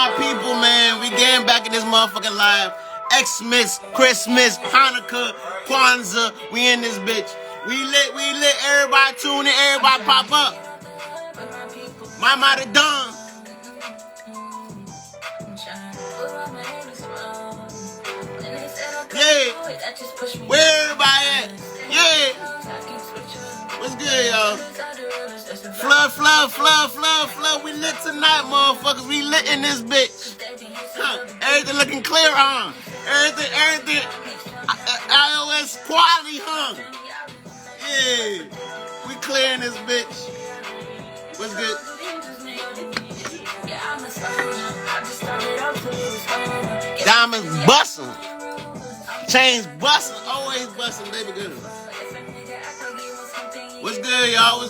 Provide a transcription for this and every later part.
my people, man. We getting back in this motherfucking live. Xmas, Christmas, Hanukkah, Kwanzaa. We in this bitch. We lit. Everybody tune in. Everybody pop up. Mama the Don. Yeah. Where everybody at? Yeah. What's good, y'all? Flood. We lit tonight, motherfuckers. We lit in this bitch. Huh. Everything looking clear, huh? Everything. iOS quality, huh? Yeah. We clear in this bitch. What's good? Diamonds bustin'. Chains bustin'. Always bustin', baby girl. What's good, y'all?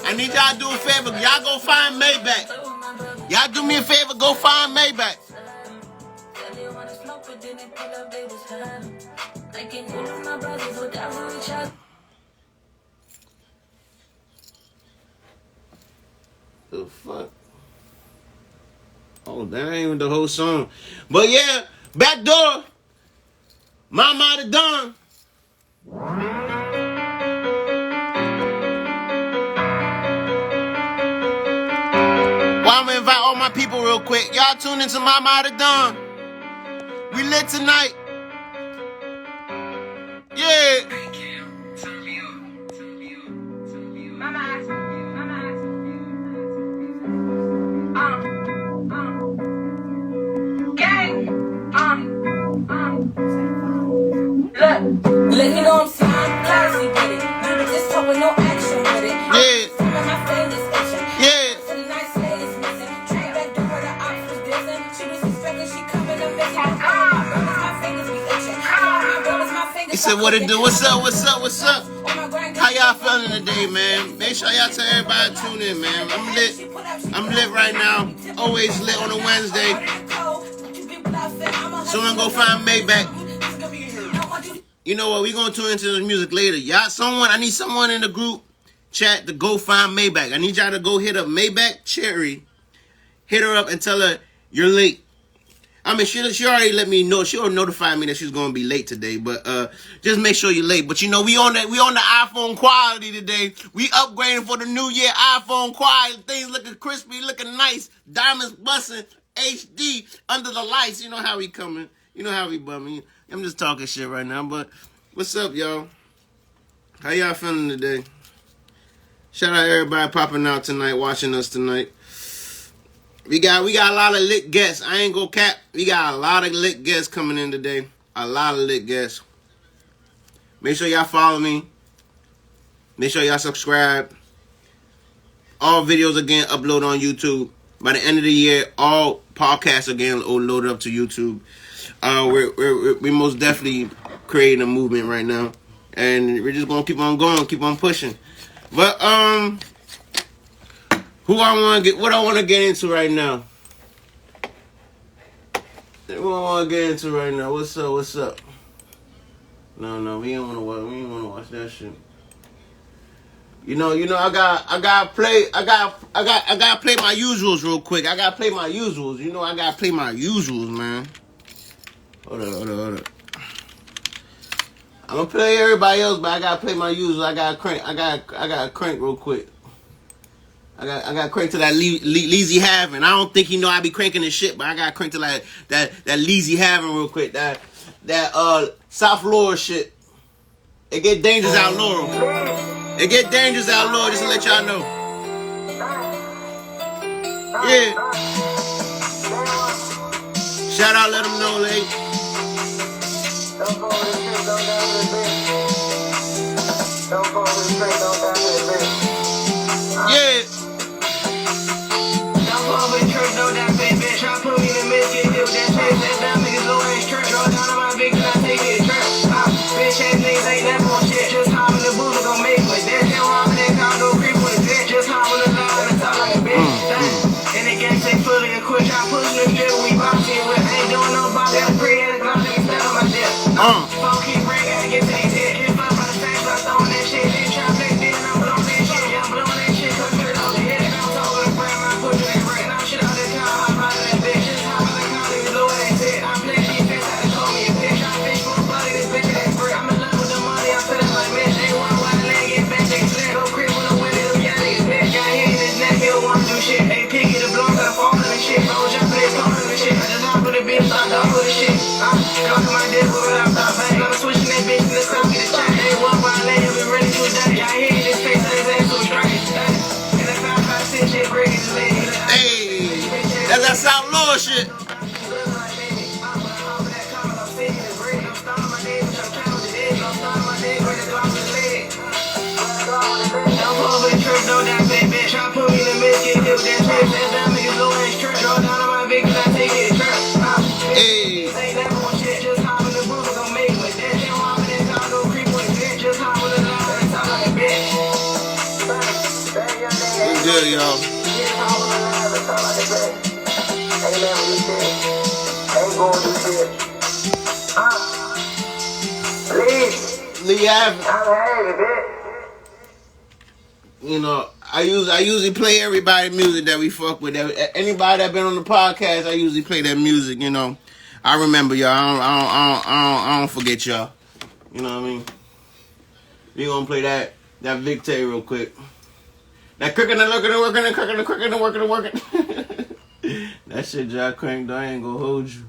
I need y'all to do a favor. Y'all go find Maybach. Y'all do me a favor, go find Maybach. The fuck? Oh, that ain't even the whole song. But yeah, back door. Mama the Don. Well, I'm gonna invite all my people real quick. Y'all tune into Mama the Don. We lit tonight. Yeah. Let me know I'm fine, classy with it. Just talk with no action with it. Yeah. My fingers itching. Yeah. The nice ladies missing. Train back to where the ops was dissing. She was suspecting she coming up missing. My fingers be itching. My fingers. He said, what it do? What's up? How y'all feeling today, man? Make sure y'all tell everybody to tune in, man. I'm lit right now. Always lit on a Wednesday. So I'm gonna go find Maybach. You know what? We're going to tune into the music later. I need someone in the group chat to go find Maybach. I need y'all to go hit up Maybach Cherry. Hit her up and tell her you're late. I mean, she already let me know. She'll notify me that she's going to be late today. But just make sure you're late. But you know, we on the iPhone quality today. We upgrading for the new year iPhone quality. Things looking crispy, looking nice. Diamonds busting. HD under the lights. You know how we coming. You know how we bumming. I'm just talking shit right now, but what's up, y'all? How y'all feeling today? Shout out everybody popping out tonight, watching us tonight. We got a lot of lit guests. I ain't gonna cap. We got a lot of lit guests coming in today. A lot of lit guests. Make sure y'all follow me. Make sure y'all subscribe. All videos again upload on YouTube. By the end of the year, all podcasts again will load up to YouTube. We're most definitely creating a movement right now, and we're just gonna keep on going, keep on pushing. But what I want to get into right now? What's up? No, we don't want to watch that shit. You know, I gotta play my usuals real quick. I gotta play my usuals. You know, I gotta play my usuals, man. Hold up. I'm gonna play everybody else, but I gotta play my usuals. I gotta crank real quick. I got crank to that lazy having. I don't think I be cranking this shit, but I got crank to like that lazy having real quick. That South Florida shit. It get dangerous out Laurel. Just to let y'all know. Yeah. Shout out, let them know, late. Yeah. That's outlaw shit. Hey. Good, y'all. Lee Avenue. You know, I usually play everybody's music that we fuck with. Anybody that been on the podcast, I usually play that music. You know, I remember y'all. I don't forget y'all. You know what I mean? We gonna play that Vic real quick. That cooking and looking and working and cooking and cooking and working and working. That shit, Jack Crank, I ain't gonna hold you.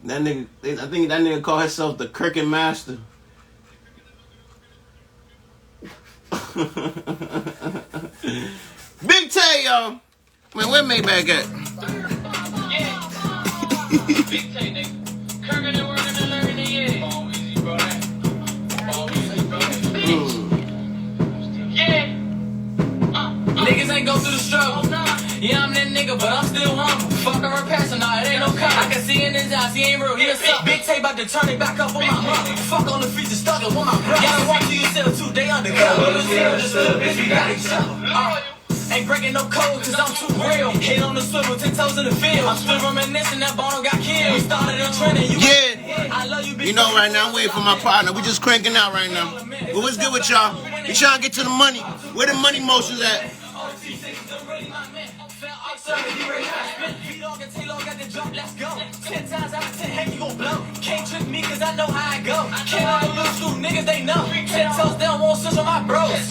That nigga, I think that nigga call himself the Kirkin Master. Big Tay, y'all. Man, where Maybach at? Yeah. Big Tay, nigga. Kirkin and working and learning, yeah. All easy, bro. All easy, bro. Yeah. Niggas ain't go through the struggle. Yeah, I'm that nigga, but I'm still humble. Fuck her passing, nah, it ain't no cut. I can see in his eyes, he ain't real, he a sucker. Big Tay about to turn it back up on my mother. Fuck on the feature, stuck up on my brother. Y'all walk to yourself too, they undercover. Just a little bitch, we got each other. Ain't breaking no code, cause I'm too real. Hit on the swivel, 10 toes in the field. I'm still reminiscing, that Bono got killed. We started a trend and you I love you, bitch. You know, right now, I'm waiting for my partner. We just cranking out right now. But what's good with y'all? We trying to get to the money. Where the money motions at? Let's go. 10 times out of 10, hey, you gon' blow. Can't trick me cause I know how I go. Can't all lose school, niggas, they know. 10 toes down, won't switch on my bros.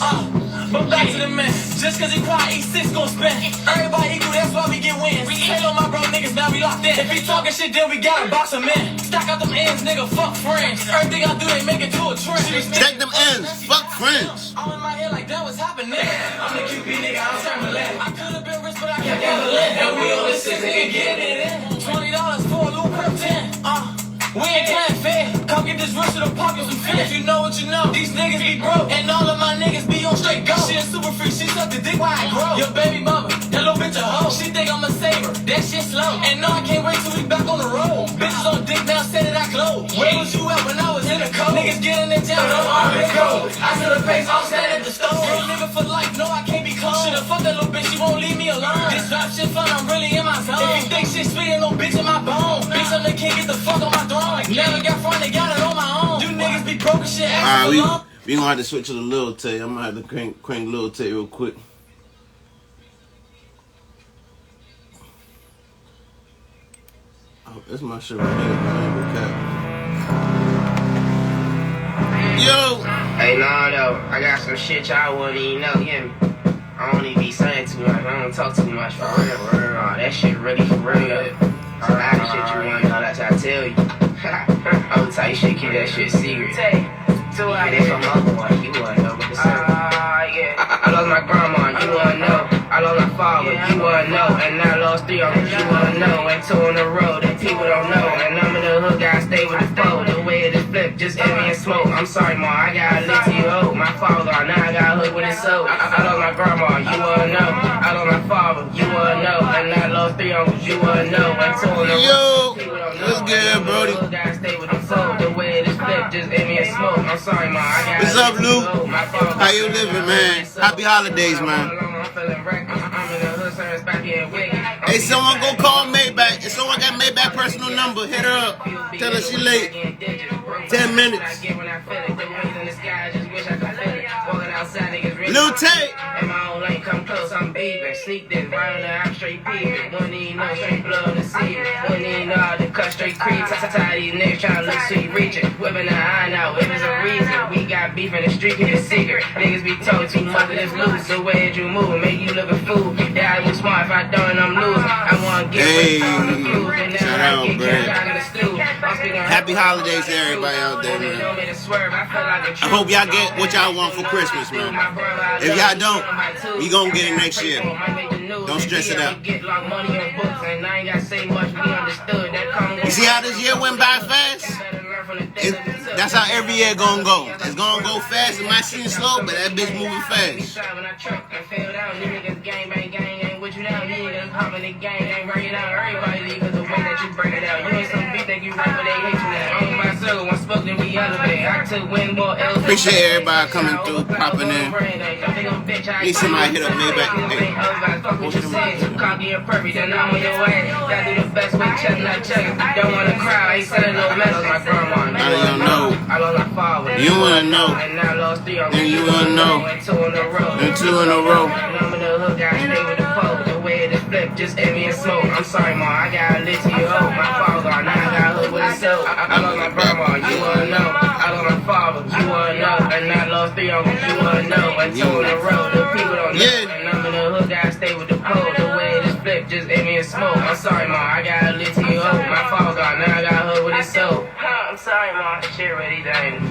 But back to the man, just cause he quiet, E6 gon' spin. Everybody equal, that's why we get wins. Hate on my bro niggas, now we locked in. If he talking shit, then we gotta box him in. Stack out them ends, nigga, fuck friends. Everything I do, they make it to a trend. Stack them ends, fuck friends. I'm in my head like that was happening. I'm the QB nigga, I'm turning left. I could've been rich, but I kept gambling. And we on this shit, nigga, get it in. $20 for a little per 10. We ain't playing fair. Come get this rich to the pockets and fit. If you know what you know, these niggas be broke. And all of my niggas be on straight go. She a super freak, she suck the dick while I grow. Your baby mama, that little bitch a hoe. She think I'm a saver, that shit slow. And no, I can't wait till we back on the road. Bitches on dick now, say that I close. Where was you at when I was in the cold? Niggas getting in jail, don't always go. I see the face, I'll stand at the stove. Real nigga for life, no, I can't be close. Should've fucked that little bitch, she won't leave me alone. This rap shit fun, I'm really in my zone. If you think shit sweet, ain't no bitch in my bone. Bitch, I'm the king, get the fuck on my throne. Never got front, they got it on my own. You niggas be broke and shit. Alright, we gonna have to switch to the Lil Tay. I'm gonna have to crank Lil Tay real quick. Oh, that's my shit right here, man. Yo! Hey, nah, though. I got some shit y'all wouldn't even know, you hear me? I don't even be saying too much. I don't talk too much for real. That shit really for real. A lot of shit you wanna know, that's what I tell you. Old type shit, keep that shit secret. So I did for my boy, you wanna know what the yeah. I lost my grandma, you wanna know. I lost my father, you wanna know. And I lost 3 uncles, you wanna know. And 2 on the road that people don't know. And I'm in the hood, I stay with the foe. The way it is flip, just envy and smoke. I'm sorry, ma, I got a lick to you old. My father, now I got a hood with his soul. I lost my grandma, you wanna know. I lost my father, you wanna know. And I lost 3 uncles, you wanna know. And 2 on the road, people don't know. What's good, Brody? I stay with the foe. The way it is flip, just envy and smoke. I'm sorry, ma, I got What's up, Lou? How you living, man? Happy holidays, man. Hey, someone go call Maybach. If someone got Maybach personal number, hit her up. Tell her she late. 10 minutes. Lil Tay. And my own lane come close, I'm beeping. Sneak this, right on the I'm straight peeping. Wouldn't even know straight blood on the seat. Wouldn't even know how to cut straight creep. Tired these niggas trying to look sweet reaching. Whipping the eye out, if it's a reason. We got beef in the street, keep it secret. Niggas be told too much of this loose. The way that you move, make you look a fool. Yeah, I was smart, if I don't, I'm losing. I wanna get with all the clues. And now I get carried out of the stew. Happy holidays to everybody out there, man. I hope y'all get what y'all want for Christmas, man. If y'all don't, we gonna get it next year. Don't stress it out. You see how this year went by fast? That's how every year gonna go. It's gonna go fast. It might seem slow, but that bitch moving fast. Appreciate everybody coming through, popping in. Need somebody hit up Maybach. I don't know. You wanna know. Then you wanna know. And two in a row. Just me and smoke. I'm sorry, ma. I got lit to you. My father. Now I got hood with a soap. I love my grandma. You wanna know. I love my father. You wanna know. And I lost 3 of them. You wanna know. And 2 in a row. The people don't know. And I'm in the hood. Gotta stay with the pole. The way this flip. Just me and smoke. I'm sorry, ma. I got lit to you. My father. Now I got hood with a soap. I'm sorry, ma. Shit ready, dang.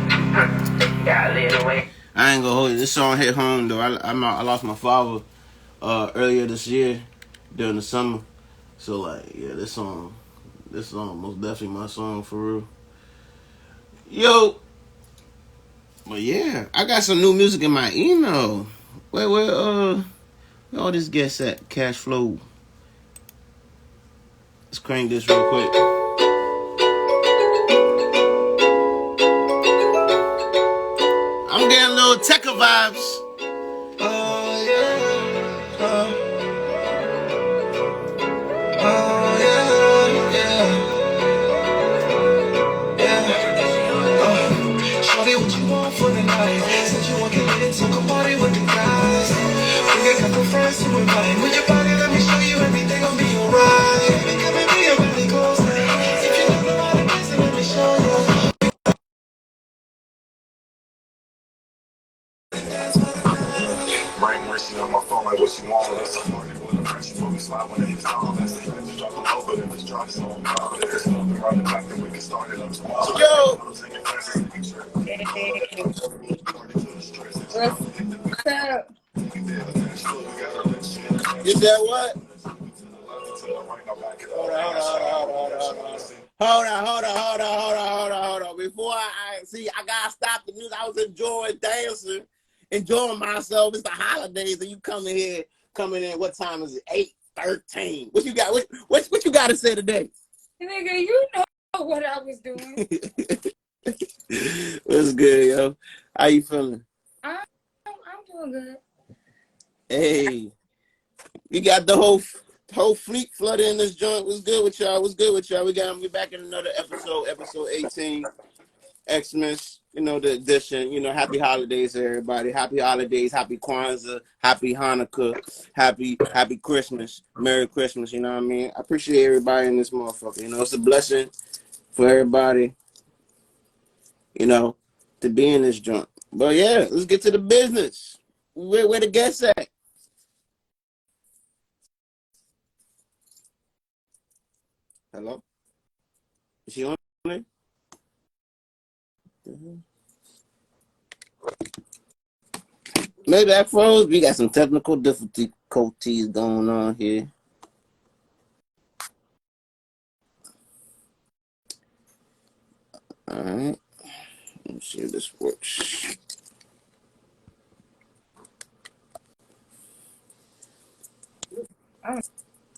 Got lit away. I ain't gonna hold you. This song hit home though. I lost my father earlier this year during the summer. So like, yeah, this song most definitely my song for real. Yo, but yeah, I got some new music in my email. Where all this guests at? Cash flow. Let's crank this real quick. I'm getting little Tekka vibes. Shorty, what you want for the night? Said you want to get into a party with the guys. We got a couple friends to invite. With your body, let me show you everything gon' be alright. Come and be your really close now. If you don't know how to dance, let me show you. Brain mercy on my phone, like what you want. That's a party with a friend. She put me slide when it's on. That's the friend to drop a low, but if it's dropped, so I'm out there. There's nothing right back, then we can start it up tomorrow. Yo. What's up? You said what? Hold on. Before I see, I gotta stop the music. I was enjoying dancing, enjoying myself. It's the holidays, and you coming in. What time is it? 8:13. What you got? What you got to say today? Nigga, you know what I was doing. What's good, yo? How you feeling? I'm doing good. Hey, you got the whole fleet flooded in this joint. What's good with y'all? We back in another episode 18. Xmas, the edition. Happy holidays, everybody. Happy holidays, happy Kwanzaa, happy Hanukkah, happy Christmas, Merry Christmas. You know what I mean? I appreciate everybody in this motherfucker. It's a blessing for everybody, to be in this joint. But yeah, let's get to the business. Where the guests at? Hello? Is she on me? Maybe that froze. We got some technical difficulties going on here. All right. Let's see if this works.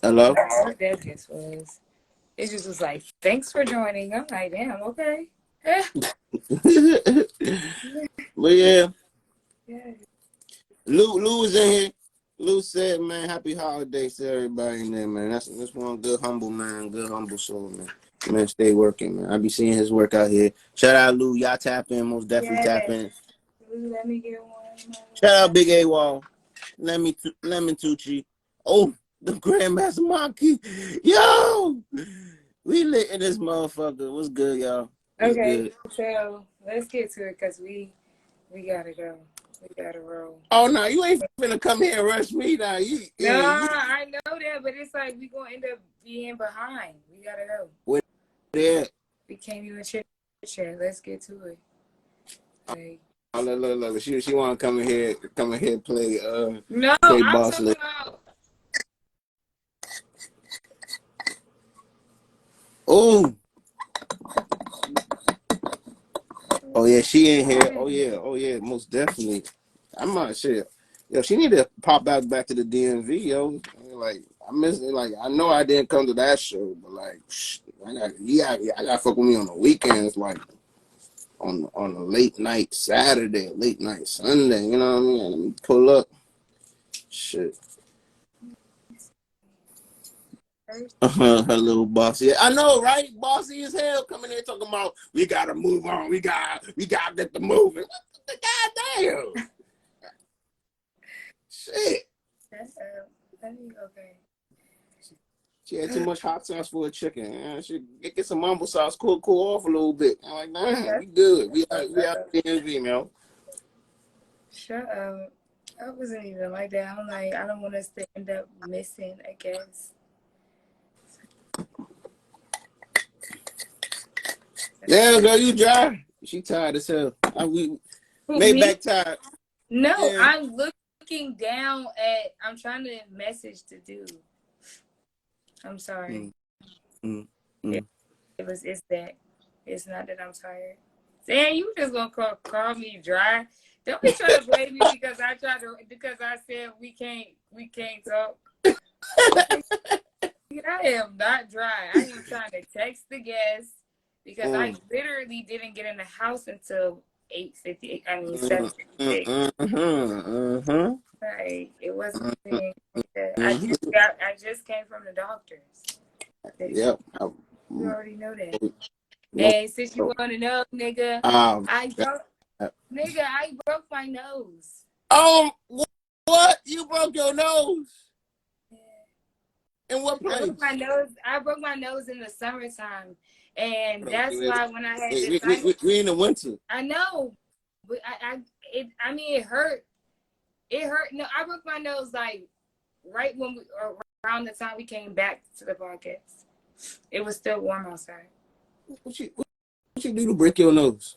Hello? What that just was. It just was like, thanks for joining. I'm like, damn, okay. But yeah. Yeah. Lou was in here. Lou said, man, happy holidays to everybody in there, man. That's one good humble man, good humble soul, man. Man, stay working, man. I be seeing his work out here. Shout out Lou, y'all tap in, most definitely tap in. Let me get one. Shout out Big A-Wall. Lemon Tucci. Oh, the Grandmaster Monkey. Yo! We lit in this motherfucker. What's good, y'all? What's good? So let's get to it because we gotta go. We gotta roll. Oh no, you ain't finna come here and rush me now. I know that, but it's like we gonna end up being behind. We gotta go. Where they at? We can't even chit chat. Let's get to it. Like, Oh, look. She want to come in here and play no, play I'm boss talking lady. about. Oh yeah, she in here. Oh yeah, most definitely. I'm not sure. Yo, she need to pop back to the DMV, yo. Like I miss it. Like I know I didn't come to that show, but like I got fuck with me on the weekends, like on a late night Saturday, late night Sunday. You know what I mean? Let me pull up. Shit. Her little bossy. I know, right? Bossy as hell coming in talking about we gotta move on. We gotta get the moving. What the goddamn? Shit. Okay. She had too much hot sauce for a chicken. She get some mumble sauce, cool off a little bit. I'm like, nah, we good. We out DMV, man. Shut up. I wasn't even like that. I'm like, I don't want us to end up missing, I guess. Yeah, girl, you dry. She tired as hell. Maybach tired. No, Yeah. I'm looking down at. I'm trying to message the dude. I'm sorry. It's that. It's not that I'm tired. Damn, you just gonna call me dry? Don't be trying to blame me because I said we can't talk. I am not dry. I am trying to text the guest because I literally didn't get in the house until 8:58. I mean 7:56. Right. It wasn't anything like that. I just came from the doctor's. Yep. You already know that. Hey, since you want to know, nigga, I broke my nose. Oh, what? You broke your nose? In what place? I broke my nose in the summertime, and that's why when I had we in the winter. I know, but it hurt. It hurt. No, I broke my nose like right when around the time we came back to the podcast. It was still warm outside. What you do to break your nose?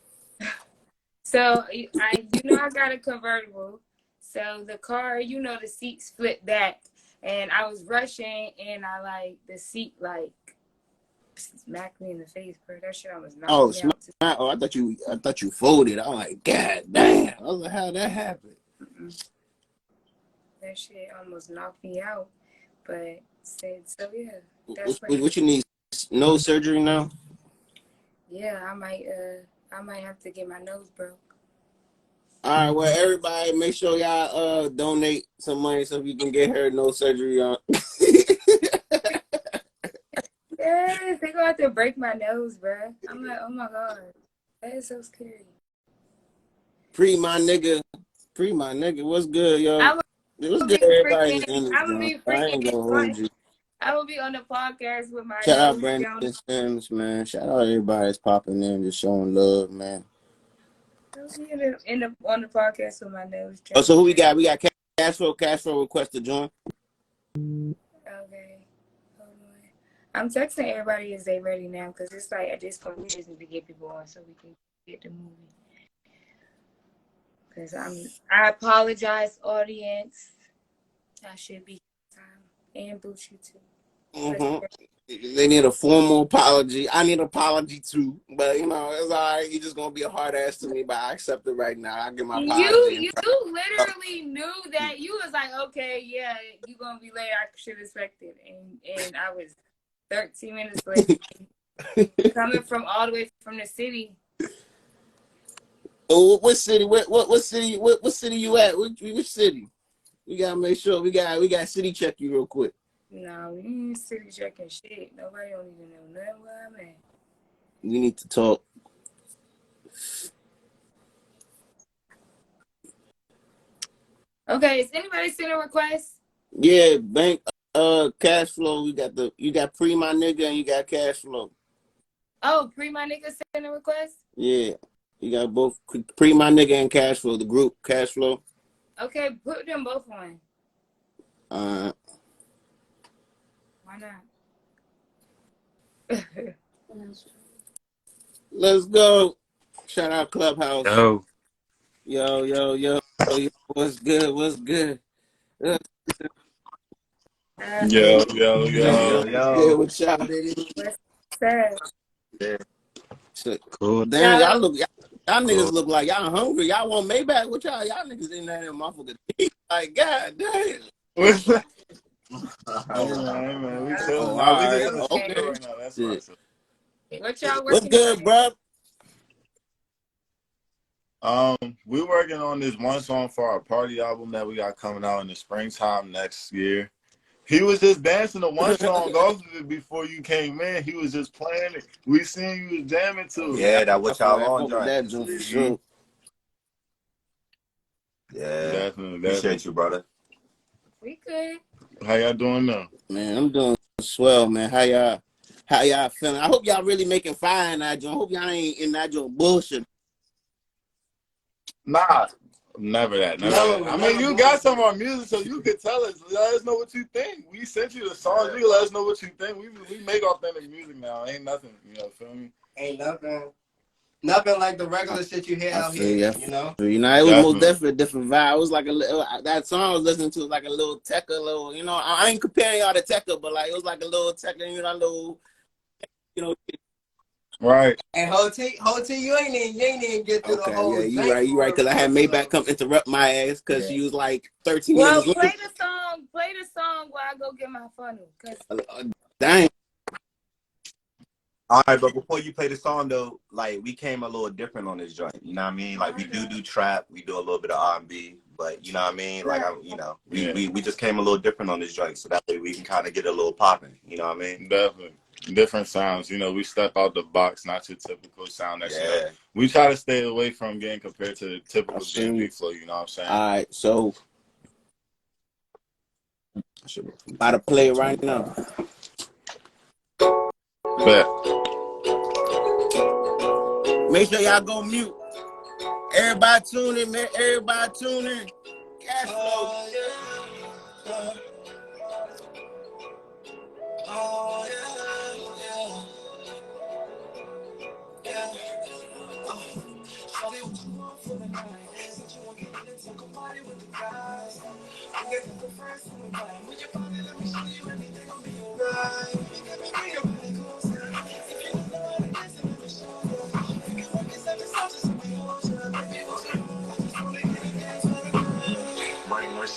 So I got a convertible. So the car, the seats flip back, and I was rushing, and the seat smacked me in the face, bro. That shit almost knocked me out. Oh, I thought you folded. I'm like, God damn. I was like, how that happened? That shit almost knocked me out. But said so, yeah. What you need? Nose surgery now? Yeah, I might have to get my nose broke. All right, well, everybody, make sure y'all donate some money so we can get her nose surgery on. Yes, they gonna have to break my nose, bro. I'm like, oh my god, that is so scary. Pre my nigga, what's good, yo? What's good, everybody? I will be on the podcast with my shout nose out Brandon down. Sims, man. Shout out everybody that's popping in, just showing love, man. I'll be on the podcast with my nose down. Oh, so who we got? We got Cashflow request to join. Okay. Hold on. I'm texting everybody as they ready now because it's like at this point we just need to get people on so we can get the movie. Because I apologize, audience. I should be time and Bucci too. They need a formal apology. I need an apology too, but it's all right. You're just gonna be a hard ass to me, but I accept it right now. I give my apology. You literally knew that. You was like, okay, yeah, you gonna be late. I should expect it, and I was 13 minutes late, coming from all the way from the city. Oh, what city? What city? What city you at? Which city? We gotta make sure we got city check you real quick. No, we ain't city checking shit. Nobody don't even know nothing where I'm at. We need to talk. Okay, is anybody sending a request? Yeah, bank cash flow. You got pre my nigga and you got cash flow. Oh, pre my nigga sending a request? Yeah. You got both pre my nigga and cash flow, the group cash flow. Okay, put them both on. Why not? Let's go. Shout out Clubhouse. Yo. Yo. What's good? What's good? Yo. Good with y'all. What's up? Cool. Damn, y'all look, y'all Cool. niggas look like y'all hungry. Y'all want Maybach? What y'all niggas in there, motherfucker? Like, God damn. What's that? Man, we chilling now. We just in the Okay. studio right now. That's right. What y'all What's working good, on? bro? We working on this one song for our party album that we got coming out in the springtime next year. He was just dancing to one song off of it before you came in. He was just playing it. We seen you was jamming to it. Yeah, that what y'all on, joint. That joint for sure. Yeah. Definitely. Appreciate you, brother. We good. How y'all doing now? Man, I'm doing swell, man. How y'all feeling? I hope y'all really making fire in that joint. I hope y'all ain't in that joint bullshit. Nah. Never that. I mean, you got some of our music, so you could tell us. Let us know what you think. We sent you the songs. You let us know what you think. We make authentic music now. Ain't nothing. Feel me? Ain't nothing like the regular shit you hear out here. You know, it was most definitely a different vibe. It was like a little, that song I was listening to was like a little Tekka, little. I ain't comparing y'all to Tekka, but like it was like a little Tekka, a little, Right. And Hot T, you ain't even get through the whole. Yeah, you right. Because I had Maybach come interrupt my ass because she was like 13 Well, minutes play late. the song while I go get my funnel. Dang. All right, but before you play the song though, like we came a little different on this joint. You know what I mean? Like we do trap, we do a little bit of R&B, but you know what I mean? Like we just came a little different on this joint, so that way we can kind of get a little popping. You know what I mean? Definitely. Different sounds. We step out the box, not your typical sound. We try to stay away from getting compared to the typical DMV flow. You know what I'm saying? All right, so about to play it right now. Bet. Make sure y'all go mute. Everybody tune in, man. Everybody tune in. Cash flow.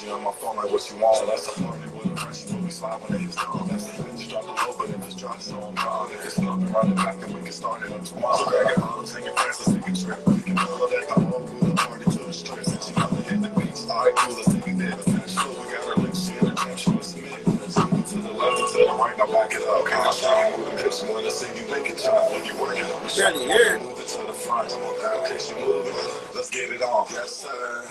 On my phone, like what you want? That's a funny with a fresh when we slide when they start. That's the bitch drop a low, but if it's drop so I'm proud. If it's nothing around the back, then we can start it on tomorrow. Grab your bottles and your friends, let's take a trip. We can pull that come home, cool the party to the strip. Since you know they hit the beat, alright, cool, let's take it there. The finish flow, we got our links, she in the jam, she was mid. To the left and to the right, now back it up. Can I shout you moving hips? Wanna see you make it jump when you work it up. Barely hear it. Move it to the front, come on down, case you move it. Let's get it on. Yes, sir.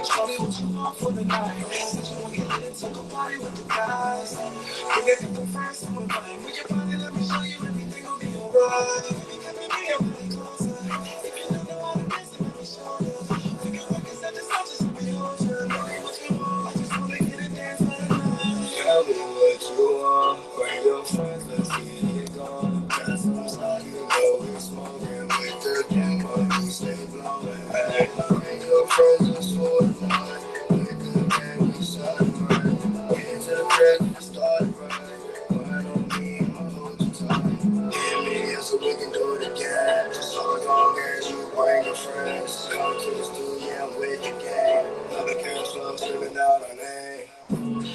Shawty, what you want for the night? Since you wanna get into the party with the guys. We get the friends to invite. With your body, let me show you everything will be alright. You can be me, I'm really closer. If you don't know how to dance, then let me show you. We can work inside the sound, just be on you. Baby, what you want? I just wanna get a dance for the night. Tell me what you want. Bring your friends, let's get it going. Got some stuff, you know we're smoking with the gang, but you stay blowing. Hey, bring your friends, let's for the night. With the gang, we celebrate. Get into the crib, start it right. Ride on me, I'll hold you tight. Get me here so we can do it again. Just so long as you bring your friends. Come to the studio with the gang. Another cash flow, I'm screaming out our name.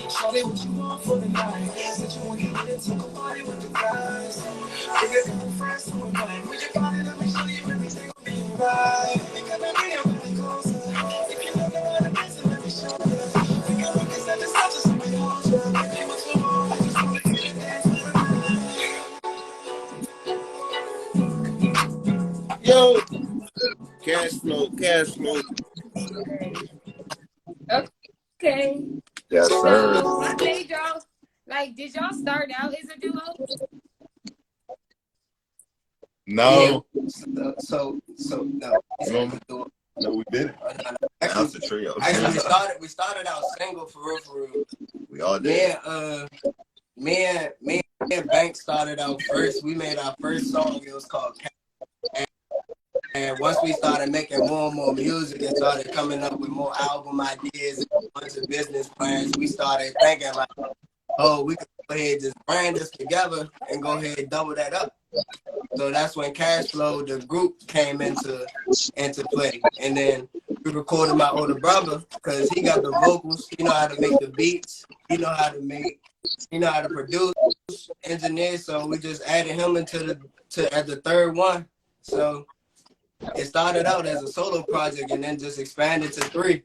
Shawty, what you want for the night? Said you wanna get into a party with the guys. We get some friends to invite. With your body, let me show you everything will be alright. You can make me a really closer. If you don't know how to dance, then let me show you. We can work inside the sound, just let me hold you. Baby, what you want? I just wanna get a dance for the night. Yo, cash flow. Okay. Yes, sir. So I made y'all. Like, did y'all start out as a duo? No. Yeah. So no. No, we didn't. Actually, it's a trio. Actually, we started out single for real. We all did. Me and Bank started out first. We made our first song. It was called then once we started making more and more music and started coming up with more album ideas and a bunch of business plans, we started thinking like, oh, we could go ahead and just brand this together and go ahead and double that up. So that's when Cash Flow, the group, came into play. And then we recorded my older brother because he got the vocals. He know how to make the beats. He know how to produce, engineer. So we just added him as the third one. So it started out as a solo project and then just expanded to 3.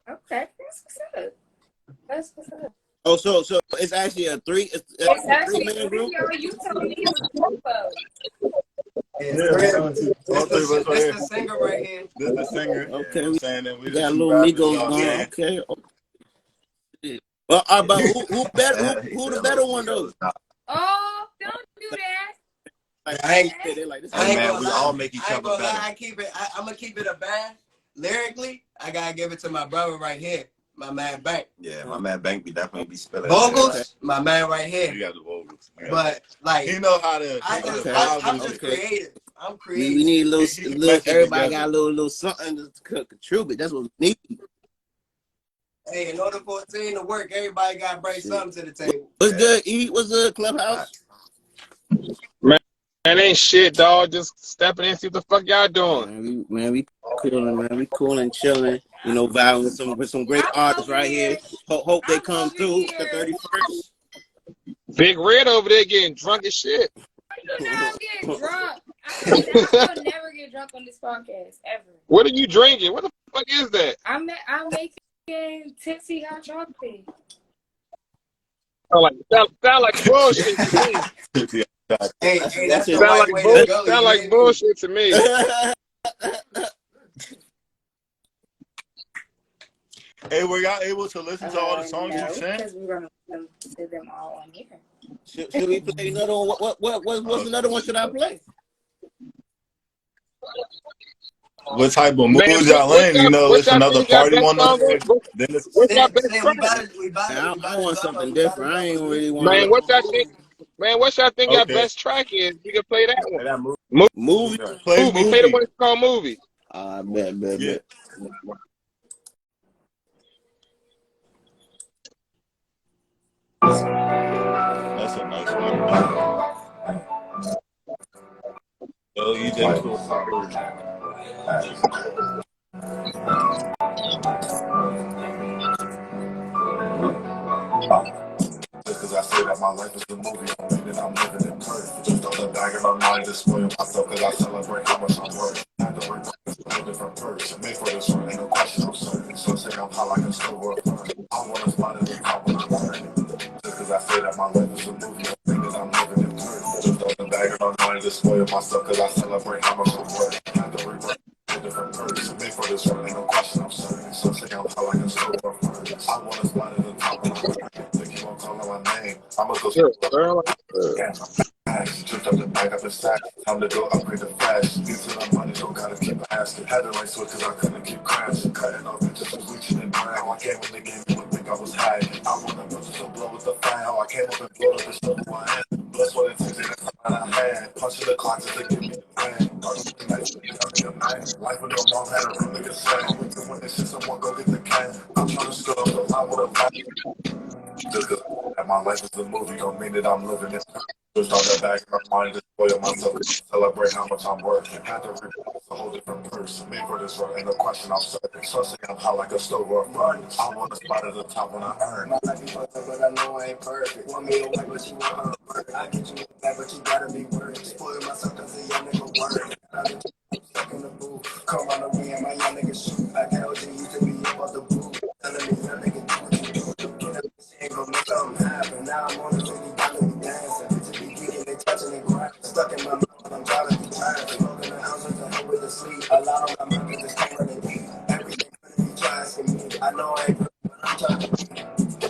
Okay, that's what's up. That's what's up. Oh, so it's actually a 3. It's actually 3-man group. yo, you told me it was Buffalo. This the singer right here. This the singer. Okay, I'm saying that we got a little Migos going. Okay. Well, but who better? Who the better one though? Oh, don't do that. Like, I ain't man, we lie. all make each I ain't other gonna lie. better. I'm gonna keep it a band. Lyrically, I gotta give it to my brother right here, my man Bank. Yeah, my man Bank be definitely be spilling. Vocals, my man right here. You got the vocals. But like, he know how to. I'm just creative. I'm creative. We need a little everybody got a little something to contribute. That's what we need. Hey, in order for a team to work, everybody got to bring something to the table. What's good, E? What's good, Clubhouse? Man, ain't shit, dog. Just stepping in, see what the fuck y'all doing. Man, we cooling, man. We cooling, chilling. You know, vibing with some great artists right here. Hope they come through the 31st. Big Red over there getting drunk as shit. I'm not getting drunk. I will never get drunk on this podcast ever. What are you drinking? What the fuck is that? I'm making tipsy hot chocolate. Sound like bullshit to me. Hey, that's the sound right way to go. Sound like bullshit to me. Hey, were y'all able to listen to all the songs you sent? Because we're gonna listen to them all on here. Should we play another one? What's another one should I play? What type of mood y'all in? You know, it's another party one. What's your best track? I want something different. I ain't really want. Man, what y'all think your best track is? We can play that one. Movie. Play the one that's called Movie. Bet. That's a nice one. Yo, you just Cause I say that my life is a movie, I'm living in curve. Just on the bag of my mind, just spoil myself, cause I celebrate how much I'm worth. Had to work with a different person, made for this one, ain't no question I'm certain. So say I'm hot like a stove or a furnace. I wanna spot at the top when I'm learning. Just cause I say that my life is a movie, I'm living in curve. Just on the bag of my mind, just spoil myself, cause I celebrate how much I'm worth. Had to work with a different person, made for this one, ain't no question I'm certain. So say I'm hot like a stove or a furnace. I wanna spot at the top when I'm learning. Calling my name, I'ma go Sure. Just up the bag up the sack, time to go upgrade the flash. Get to the money, don't gotta keep asking. Had the right switch cause I couldn't keep crashing. Cutting off bitches was reaching and brown. How I came in the game, you would think I was high. I wanna go to some blow with the fire. How I came up and blew up the show who I am. Bless what it takes to the I had. Punching the clock just to give me the plan. Life with your mom had a real nigga slang. When this shit, someone go get the can. I'm trying to stir up the line with a line. Just cause my life is a movie, don't mean that I'm living it. Just on the back of my mind, just spoil myself, celebrate how much I'm worth. Had to replace a whole different person. Made for this run, ain't no question I'm certain. So say I'm hot like a stove or a furnace. I want a spot at the top when I earn. I be fucked up, but I know I ain't perfect. Want me away, but you want her perfect. I get you back, but you gotta be worth it. Spoil myself, cause a young nigga worth it. Stuck in the booth, come on the way, and my young nigga shoot. I got OG used to be about the booth. Telling me young nigga do what you do. Ain't gonna make something happen. Now I'm on the city, got me dancing. Bitches be geeking, they touching and grinding. Stuck in my mouth when I'm driving through traffic. Smoking the ounces to help with the sleep. A lot on my mind cause it's came running deep. Everything gonna be trying for me. I know I ain't perfect, but I'm trying to be.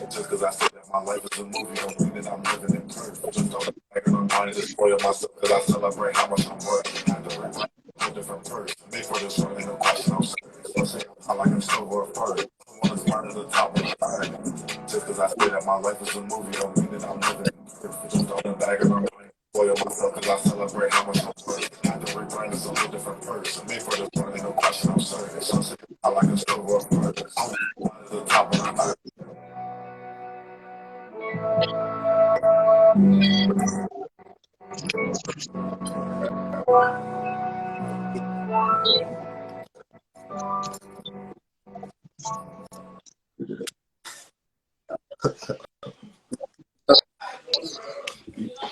Just cause I say that my life is a movie, don't mean that I'm living in curve. Just on the back of my mind, just spoil myself cause I celebrate how much I'm worth. Had to work a different person. Made for this one, ain't no question I'm certain. So say I'm like a stove or a furnace. I wanna spot at the top when I earn it. Just cause I say that my life is a movie, don't mean that I'm living in curve. Just on the bag of my mind, spoil myself cause I celebrate how much I'm worth. Had to rebrand as a whole different person. That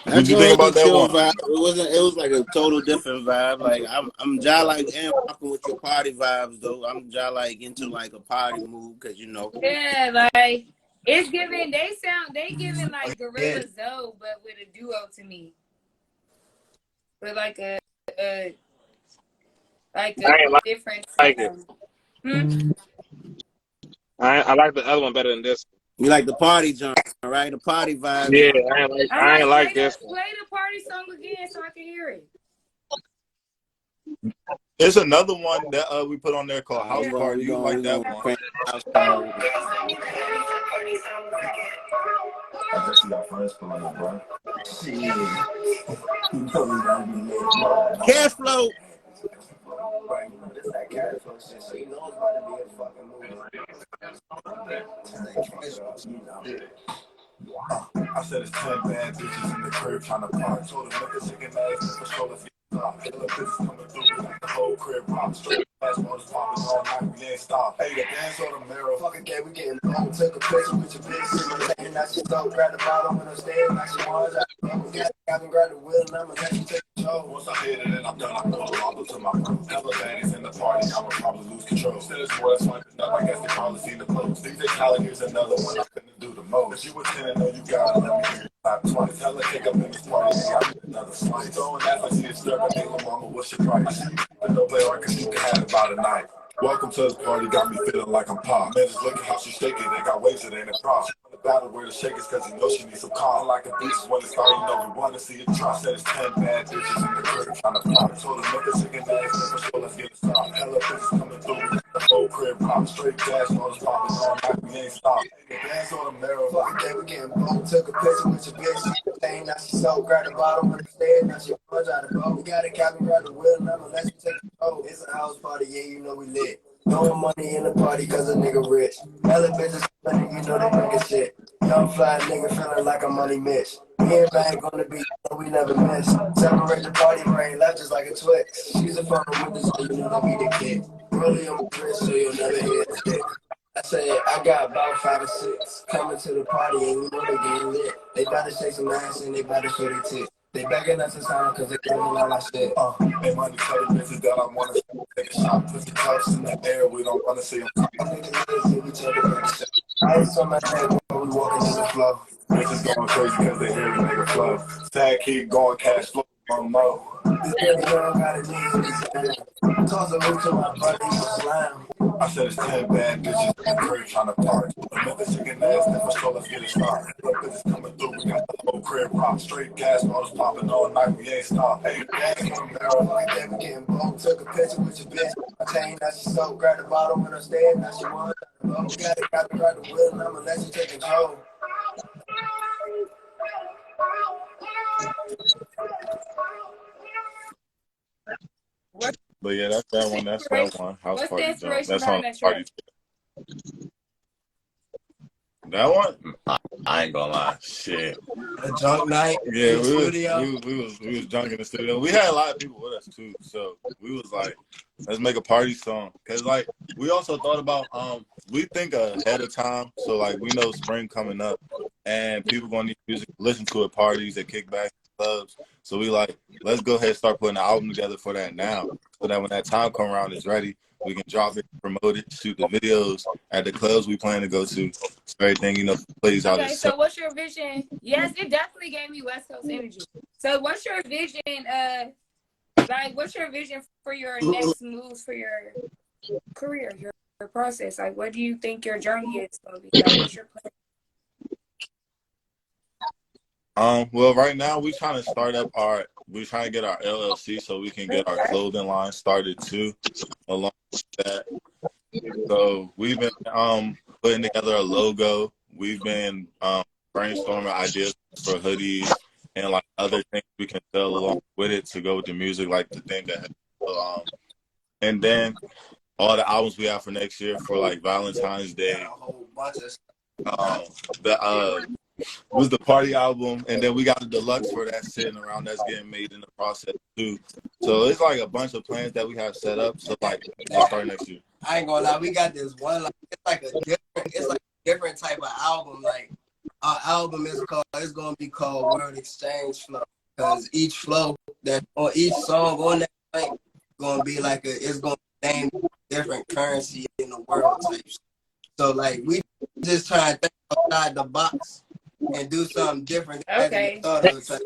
What you joint think was a about that chill one? vibe. It wasn't. It was like a total different vibe. Like I'm jai like and rocking with your party vibes though. I'm jai like into like a party mood because you know. Yeah, like it's giving. They giving Oh, like yeah. Gorilla Zoe, but with a duo to me. With like a I ain't different like it. sound. Hmm? I like the other one better than this. You like the party joint, right? The party vibe Yeah, joint. I'm I ain't like like this one. play the party song again so I can hear it. There's another one that we put on there called House We Party. You like that gonna one? crank house party. I just got friends pulling up, bro. Shit. You know we gotta be lit. Cash flow. Right, you know, this that cash flow shit, so you know it's about to be a fucking movie. I said it's 10 bad bitches in the crib trying to park. Told them niggas shaking ass for shoulder feet. Killer bitches coming through, we got the whole crib rock. Straight ass motors popping all night, we ain't stop. Hey, the dance on the mirror. Fucking gay, we getting blown. Took a picture with your bitch, she was taking that shit up. Grab the bottle when I'm staying, like she wants. I can grab the wheel and I'ma let you take control. Once I hit it and I'm done, I pull a lava to my room. Hella baddies in the party, I'ma probably lose control. Still it's worse, like enough, I guess they probably seen the post. DJ Khaled, here's another one I couldn't do the most. If you attend, know you gotta let me hear it clap twice. Hella kick up in this party, nigga, I need another slice. Throwing that like she is disturbing, hey, little mama, what's your price? But no play hard, cause you can have it by the night. Welcome to this party, got me feeling like I'm pop. Man, just look at how she shaking, they got waves that ain't a cross. The battle where the shakers, cause you know she needs some calm. Like a bitch when it's starting, you know we wanna see it drop. Said it's 10 bad bitches in the crib trying to pop. Told them niggas shaking ass, never show, let's get it stopped. Hella bitches coming through, we got the whole crib rock. Straight gas, motors popping all night, we ain't stop. Dance on the mirror. Fucking gay, we getting blown. Took a picture with your bitch, she was saying that she so. Grab the bottle when I'm staying, now she wants out of go. We got a cabin, grab the wheel and I'ma let you take control. It's a house party, yeah, you know we lit. Throwing money in the party cause a nigga rich. Hella bitches, you know they bringin' shit. Young fly nigga feeling like a money Mitch. Me and Bang on the beat, we never miss. Separate the party, brain left just like a Twix. She's a fucking with this, so you know that be the kid. Rolling on my wrist, so you'll never hear a stick. I say I got about 5 or 6 coming to the party and you know they getting lit. They better shake some ass and they better show their tits. They begging us to sign cause they doing all our shit. Hey, money, tell the bitches that I wanna take a shot. Put the cuffs in the air, we don't wanna see them. Niggas see each other back shit. I was on my head while we walking in the flow. Bitches going crazy cause they hear the nigga flow. Tag keep going, cash flow, on mo. This nigga girl got a nigga in his hand. Toss a hook to my buddy, he was slam. I said it's 10 bad bitches in the crib trying to park. Another chicken ass, never show, let's get it started. Bitches coming through, we got the whole crib rock. Straight gas, motors popping all night, we ain't stop. Hey, gas on the barrel. Like that, we getting blown. Took a picture with your bitch. I chain that she so. Grab the bottle when I'm staying, now she wants. We got to grab the wheel and I'ma let you take control. But yeah, that's that one. That's that one. House What's the Party joint. inspiration That's on behind that party. track? That one? I ain't gonna lie. Shit. A drunk night Yeah, in the studio. we was drunk in the studio. We had a lot of people with us too, so we was like, let's make a party song. Cause like we also thought about we think ahead of time, so like we know spring coming up, and people gonna need music to listen to at parties, at kickbacks, clubs. So we like, let's go ahead and start putting an album together for that now, so that when that time come around, it's ready. We can drop it, promote it, shoot the videos at the clubs we plan to go to. So everything, you know, plays out. Okay, so what's your vision? Yes, it definitely gave me West Coast energy. So what's your vision? Like, what's your vision for your next moves for your career, your process? Like, what do you think your journey is going to be? Like, what's your plan? Well, right now we're trying to get our LLC so we can get our clothing line started too, along with that. So we've been putting together a logo. We've been brainstorming ideas for hoodies and like other things we can sell along with it to go with the music, like the thing that and then all the albums we have for next year for like Valentine's Day. was the party album, and then we got the deluxe for that sitting around that's getting made in the process too. So it's like a bunch of plans that we have set up. So like to start next year. I ain't gonna lie, we got this one. Like, it's like a different type of album. Like our album it's gonna be called World Exchange Flow, because each flow that or each song on that thing gonna be like it's gonna name different currency in the world type. So like we just try to think outside the box and do something different. Okay.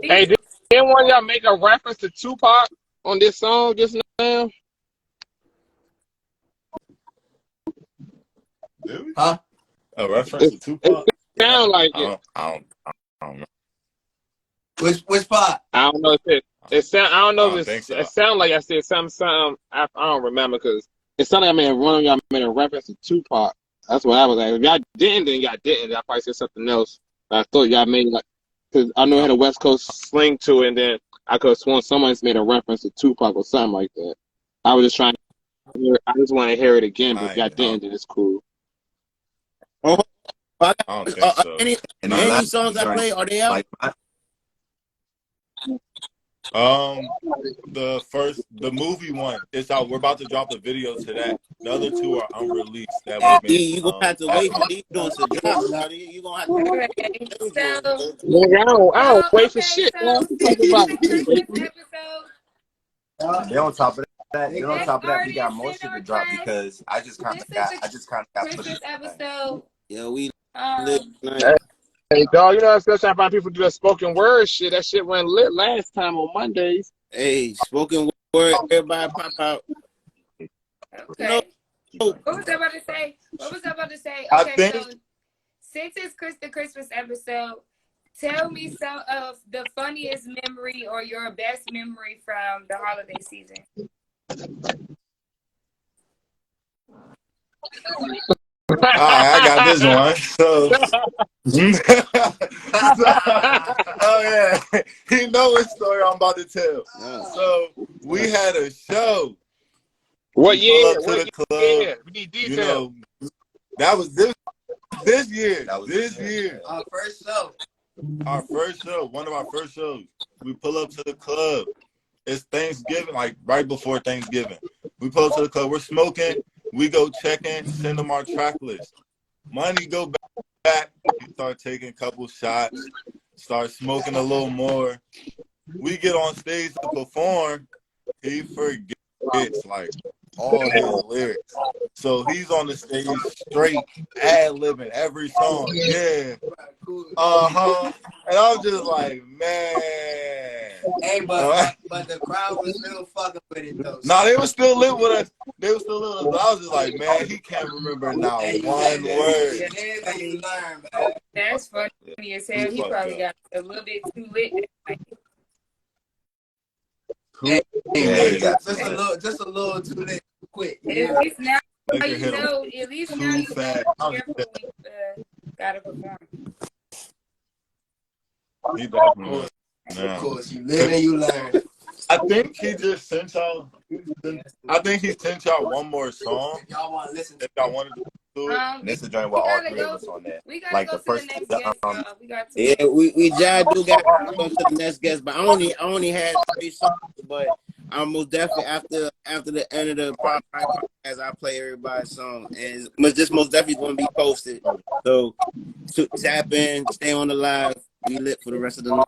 Hey, didn't one of y'all make a reference to Tupac on this song just now? Did we? Huh? A reference to Tupac? It sound like it. I don't know. Which part? I don't know if it sound. I don't know if think so. it sound like I said something. I don't remember because it sounded like one of y'all made a reference to Tupac. That's what I was like. If y'all didn't, then y'all didn't. I probably said something else. I thought y'all made like, because I know it had a West Coast sling to it, and then I could have sworn someone's made a reference to Tupac or something like that. I was just trying to hear, I just want to hear it again, but if y'all didn't, then it's cool. Oh, I don't think so. Any songs I play, are they out? The movie one, it's out. We're about to drop a video to that. The other two are unreleased. That we made. You gonna have to wait for these doing some drops. You gonna have to. I don't wait for shit. So Then on top of that, we got more shit to drop because I just kind of got Christmas episode. Yeah, we Hey, dog, you know I'm still trying to find people to do that spoken word shit. That shit went lit last time on Mondays. Hey, spoken word, everybody pop out. Okay. What was I about to say? I Okay, think, so since it's the Christmas episode, tell me some of the funniest memory or your best memory from the holiday season. all right, I got this one. Oh yeah, he know what story I'm about to tell. So we had a show. What We year? pull up to the club. Yeah, we need details. You know, that was this year. This year. Our first show. Our first show. One of our first shows. We pull up to the club. It's Thanksgiving, like right before Thanksgiving. We pull up to the club. We're smoking. We go check in, send them our track list. Money go back. We start taking a couple shots. Start smoking a little more. We get on stage to perform. He forgets like all his lyrics. So he's on the stage straight ad-libbing every song. Yeah. And I'm just like, man. Hey, but the crowd was still fucking with it though. Nah, they were still lit with us. But I was just like, man, he can't remember now one word. That's funny as hell. He probably got a little bit too lit. Just a little too lit, quick. At least now you know. At least now you know. Careful when you gotta perform. He definitely was. Of course, you live and you learn. I think he just sent y'all. I think he sent y'all one more song. If y'all want to listen to if y'all wanted to do it. And this is joint with all three of us on there. We gotta like go the first to the next guest. We got to. Yeah, we do got to go to the next guest, but I only had 3 songs, but I'm most definitely after the end of the podcast, I play everybody's song, and this most definitely going to be posted. So tap in, stay on the live. We lit for the rest of the night.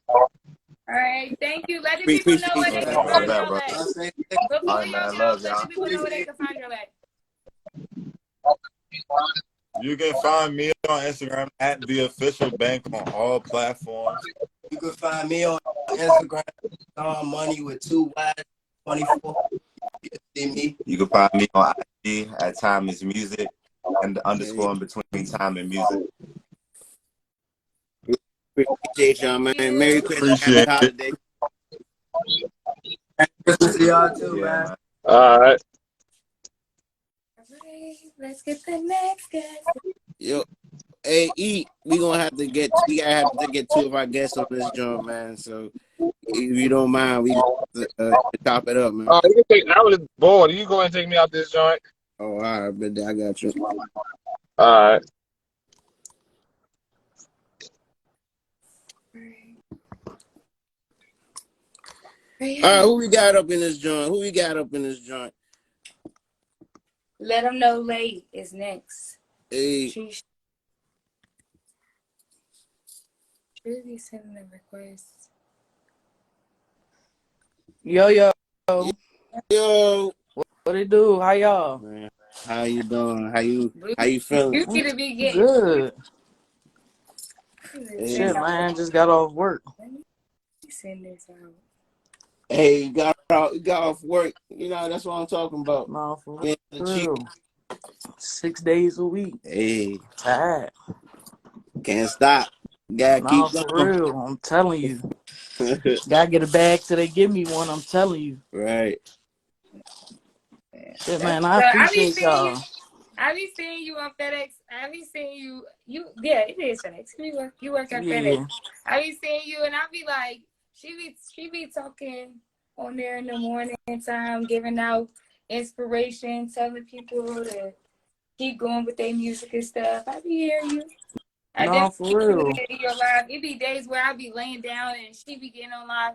All right, thank you. Let the people know where they can find y'all at. All right, man, I love y'all. Let the people know where they can find y'all at. You can find me on Instagram at the official bank on all platforms. You can find me on Instagram, Money with 2 Ys24. You can see me. You can find me on IG at Time is Music and the underscore in between Time and Music. Appreciate y'all, man. Merry Christmas. Happy holiday. Christmas to y'all too, man. All right. Let's get the next guest. Yo, hey, E, we gotta have to get 2 of our guests on this joint, man. So if you don't mind, we top it up, man. You can I was bored. You go and take me out this joint. Oh, all right, but I got you. All right. All right, who we got up in this joint? Let them know late is next. Hey. She should be sending a request. Yo. Yo. What it do? How y'all? Man, how you doing? How you feeling? You need to be getting good. Hey. Shit, man, just got off work. Let me send this out. Hey, you got off work. You know, that's what I'm talking about. No, for Yeah, real. 6 days a week. Hey. Tired. Can't stop. Gotta keep For going. real. I'm telling you. Gotta get a bag till they give me one. I'm telling you. Right. Shit, man, I appreciate y'all. I be seeing you on FedEx. I be seeing you. Yeah, it is FedEx. You work at FedEx. Yeah. I be seeing you, and I be like, she be talking on there in the morning time, giving out inspiration, telling people to keep going with their music and stuff. I be hearing you. I No, for real. your live. It be days where I be laying down and she be getting on live,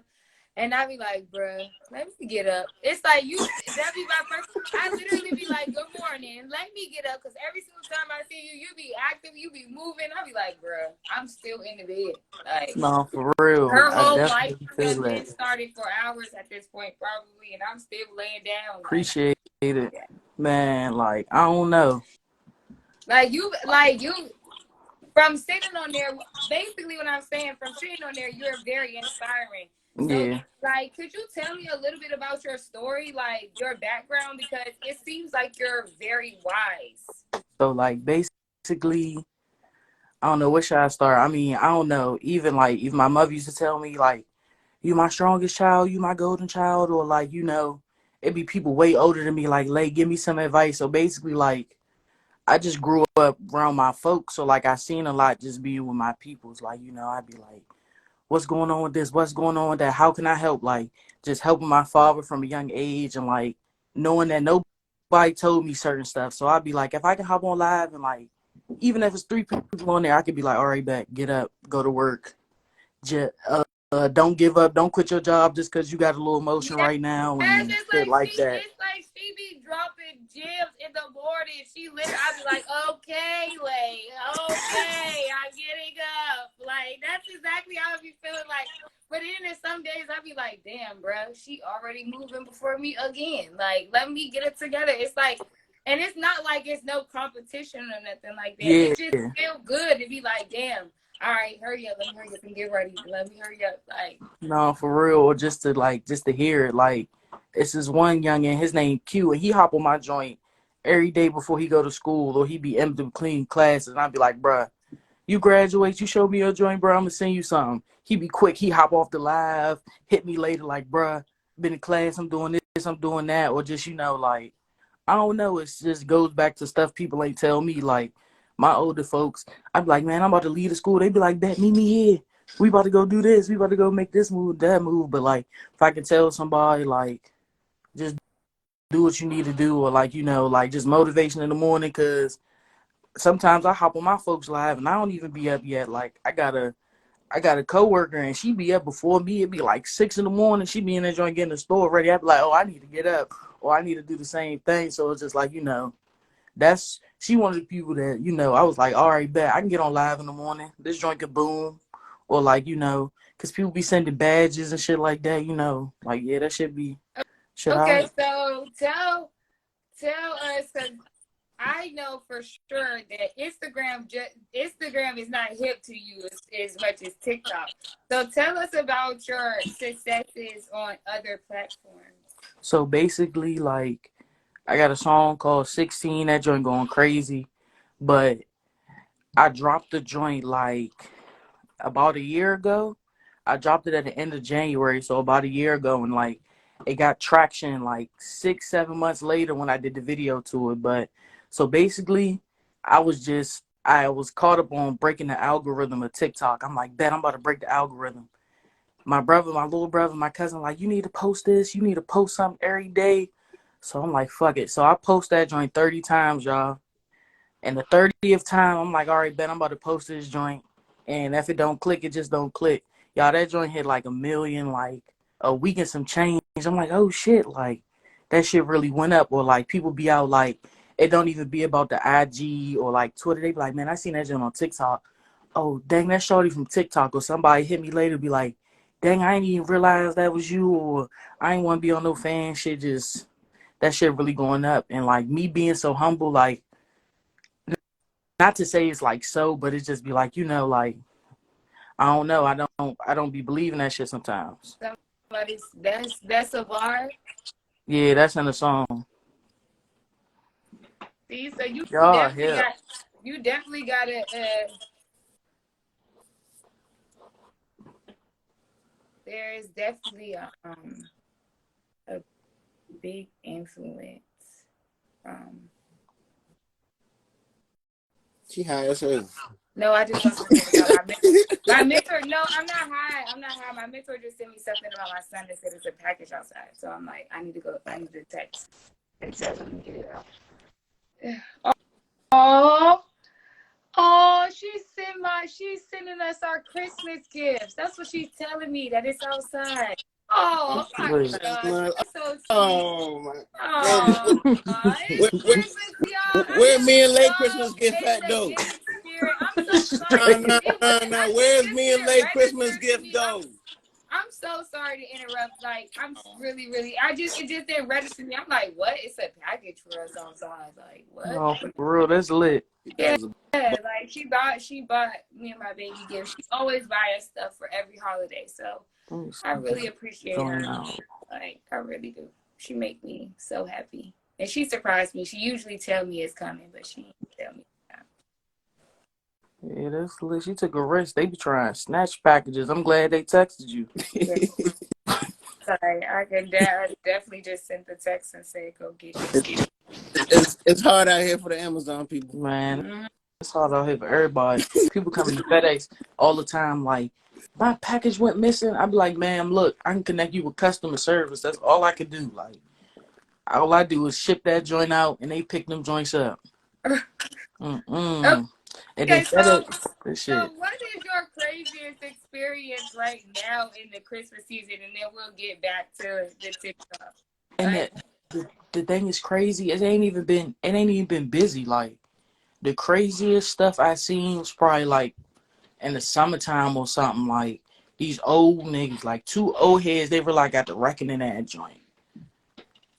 and I be like, bruh, let me get up. It's like that be my first. I literally be like, good morning, let me get up, because every single time I see you, you be active, you be moving. I be like, bruh, I'm still in the bed. Like, no, for real. Her whole I life feel been that. started for hours at this point, probably, and I'm still laying down. Appreciate it, man. Like, I don't know. Like you. From sitting on there, basically what I'm saying, from sitting on there, you're very inspiring. So, Yeah. like, could you tell me a little bit about your story, like your background? Because it seems like you're very wise. So, like, basically, I don't know, where should I start? I mean, I don't know. Even, like, if my mother used to tell me, like, you my strongest child, you my golden child, or, like, you know, it'd be people way older than me, like, give me some advice. So, basically, like, I just grew up around my folks, so, like, I seen a lot just being with my peoples. Like, you know, I'd be like, what's going on with this? What's going on with that? How can I help? Like, just helping my father from a young age, and, like, knowing that nobody told me certain stuff. So I'd be like, if I can hop on live and, like, even if it's 3 people on there, I could be like, all right, back, get up, go to work. Just, don't give up. Don't quit your job just because you got a little emotion right now and shit like that. It's like she be dropping gems in the morning. I'll be like, okay, I'm getting up. Like, that's exactly how I be feeling like. But then there's some days I be like, damn, bro, she already moving before me again. Like, let me get it together. It's like, and it's not like it's no competition or nothing like that. Yeah. It just feel good to be like, damn, all right, hurry up, let me hurry up and get ready. Let me hurry up. Like, No, for real. Or just to hear it. Like, it's this one youngin', his name Q, and he hop on my joint every day before he go to school, or he be empty clean classes. And I'd be like, bruh, you graduate, you show me your joint, bro, I'm gonna send you something. He be quick, he hop off the live, hit me later like, bruh, been in class, I'm doing this, I'm doing that. Or just, you know, like, I don't know, it just goes back to stuff people ain't tell me. Like, my older folks, I'd be like, man, I'm about to leave the school. They be like, bet, meet me here. We about to go do this. We about to go make this move, that move. But, like, if I can tell somebody, like, just do what you need to do, or, like, you know, like, just motivation in the morning, because sometimes I hop on my folks live and I don't even be up yet. Like, I got a coworker and she be up before me. It'd be like 6 in the morning. She be in there joint getting the store ready. I'd be like, oh, I need to get up, or I need to do the same thing. So it's just like, you know, she one of the people that, you know, I was like, all right, bet I can get on live in the morning. This joint could boom. Or, like, you know, because people be sending badges and shit like that, you know. Like, yeah, that should be shit. okay, Right. so tell us, because I know for sure that Instagram is not hip to you as much as TikTok. So tell us about your successes on other platforms. So basically, like, I got a song called 16. That joint going crazy. But I dropped the joint, like, about a year ago. I dropped it at the end of January, so about a year ago, and, like, it got traction like 6-7 months later when I did the video to it. But so basically, I was caught up on breaking the algorithm of TikTok. I'm like, bet I'm about to break the algorithm. My little brother, my cousin, like, you need to post this, you need to post something every day. So I'm like, fuck it. So I post that joint 30 times, y'all. And the 30th time, I'm like, all right, bet I'm about to post this joint. And if it don't click, it just don't click. Y'all, that joint hit like 1 million, like, a week and some change. I'm like, oh shit, like that shit really went up. Or like people be out like it don't even be about the IG or like Twitter. They be like, man, I seen that shit on TikTok. Oh dang, that shorty from TikTok. Or somebody hit me later, be like, dang, I ain't even realize that was you. Or I ain't want to be on no fan shit. Just that shit really going up. And like me being so humble, like not to say it's like so, but it just be like, like I don't know. I don't be believing that shit sometimes. Somebody's that's a bar. Yeah, that's in the song. See, so you Y'all, definitely yeah. got there is definitely a big influence. She high as hell. No, I just don't forget about my mentor. No, I'm not high. My mentor just sent me something about my son that said it's a package outside. So I'm like, I need to text. And tell him to get it out. Oh, she's sending us our Christmas gifts. That's what she's telling me, that it's outside. Oh my Wait. gosh, that's so sweet. Oh my Oh, goodness. it's Christmas, y'all. Where me and Lay So Christmas gift at though? in the spirit. I'm so sorry. Where's me and Lay Christmas Register to gift me. though? I'm so sorry to interrupt. Like, I'm really, really. It just didn't register to me. I'm like, what? It's a package for us outside. Like, what? Oh, for real, that's lit. Yeah, like she bought me and my baby gifts. She always buy us stuff for every holiday. So I really appreciate her. Like, I really do. She make me so happy. And she surprised me. She usually tell me it's coming, but she didn't tell me. Yeah, that's lit. She took a risk. They be trying to snatch packages. I'm glad they texted you. Yeah. Sorry, I definitely just sent the text and say, go get it. It's hard out here for the Amazon people. Man, it's hard out here for everybody. People coming to FedEx all the time like, my package went missing. I be like, ma'am, look, I can connect you with customer service. That's all I can do. Like, all I do is ship that joint out and they pick them joints up. And then FedEx, this shit. So what is your craziest experience right now in the Christmas season? And then we'll get back to the TikTok. And the thing is crazy. It ain't even been busy. Like, the craziest stuff I seen was probably like in the summertime or something. Like, these old niggas, like two old heads, they were like at the reckoning that joint.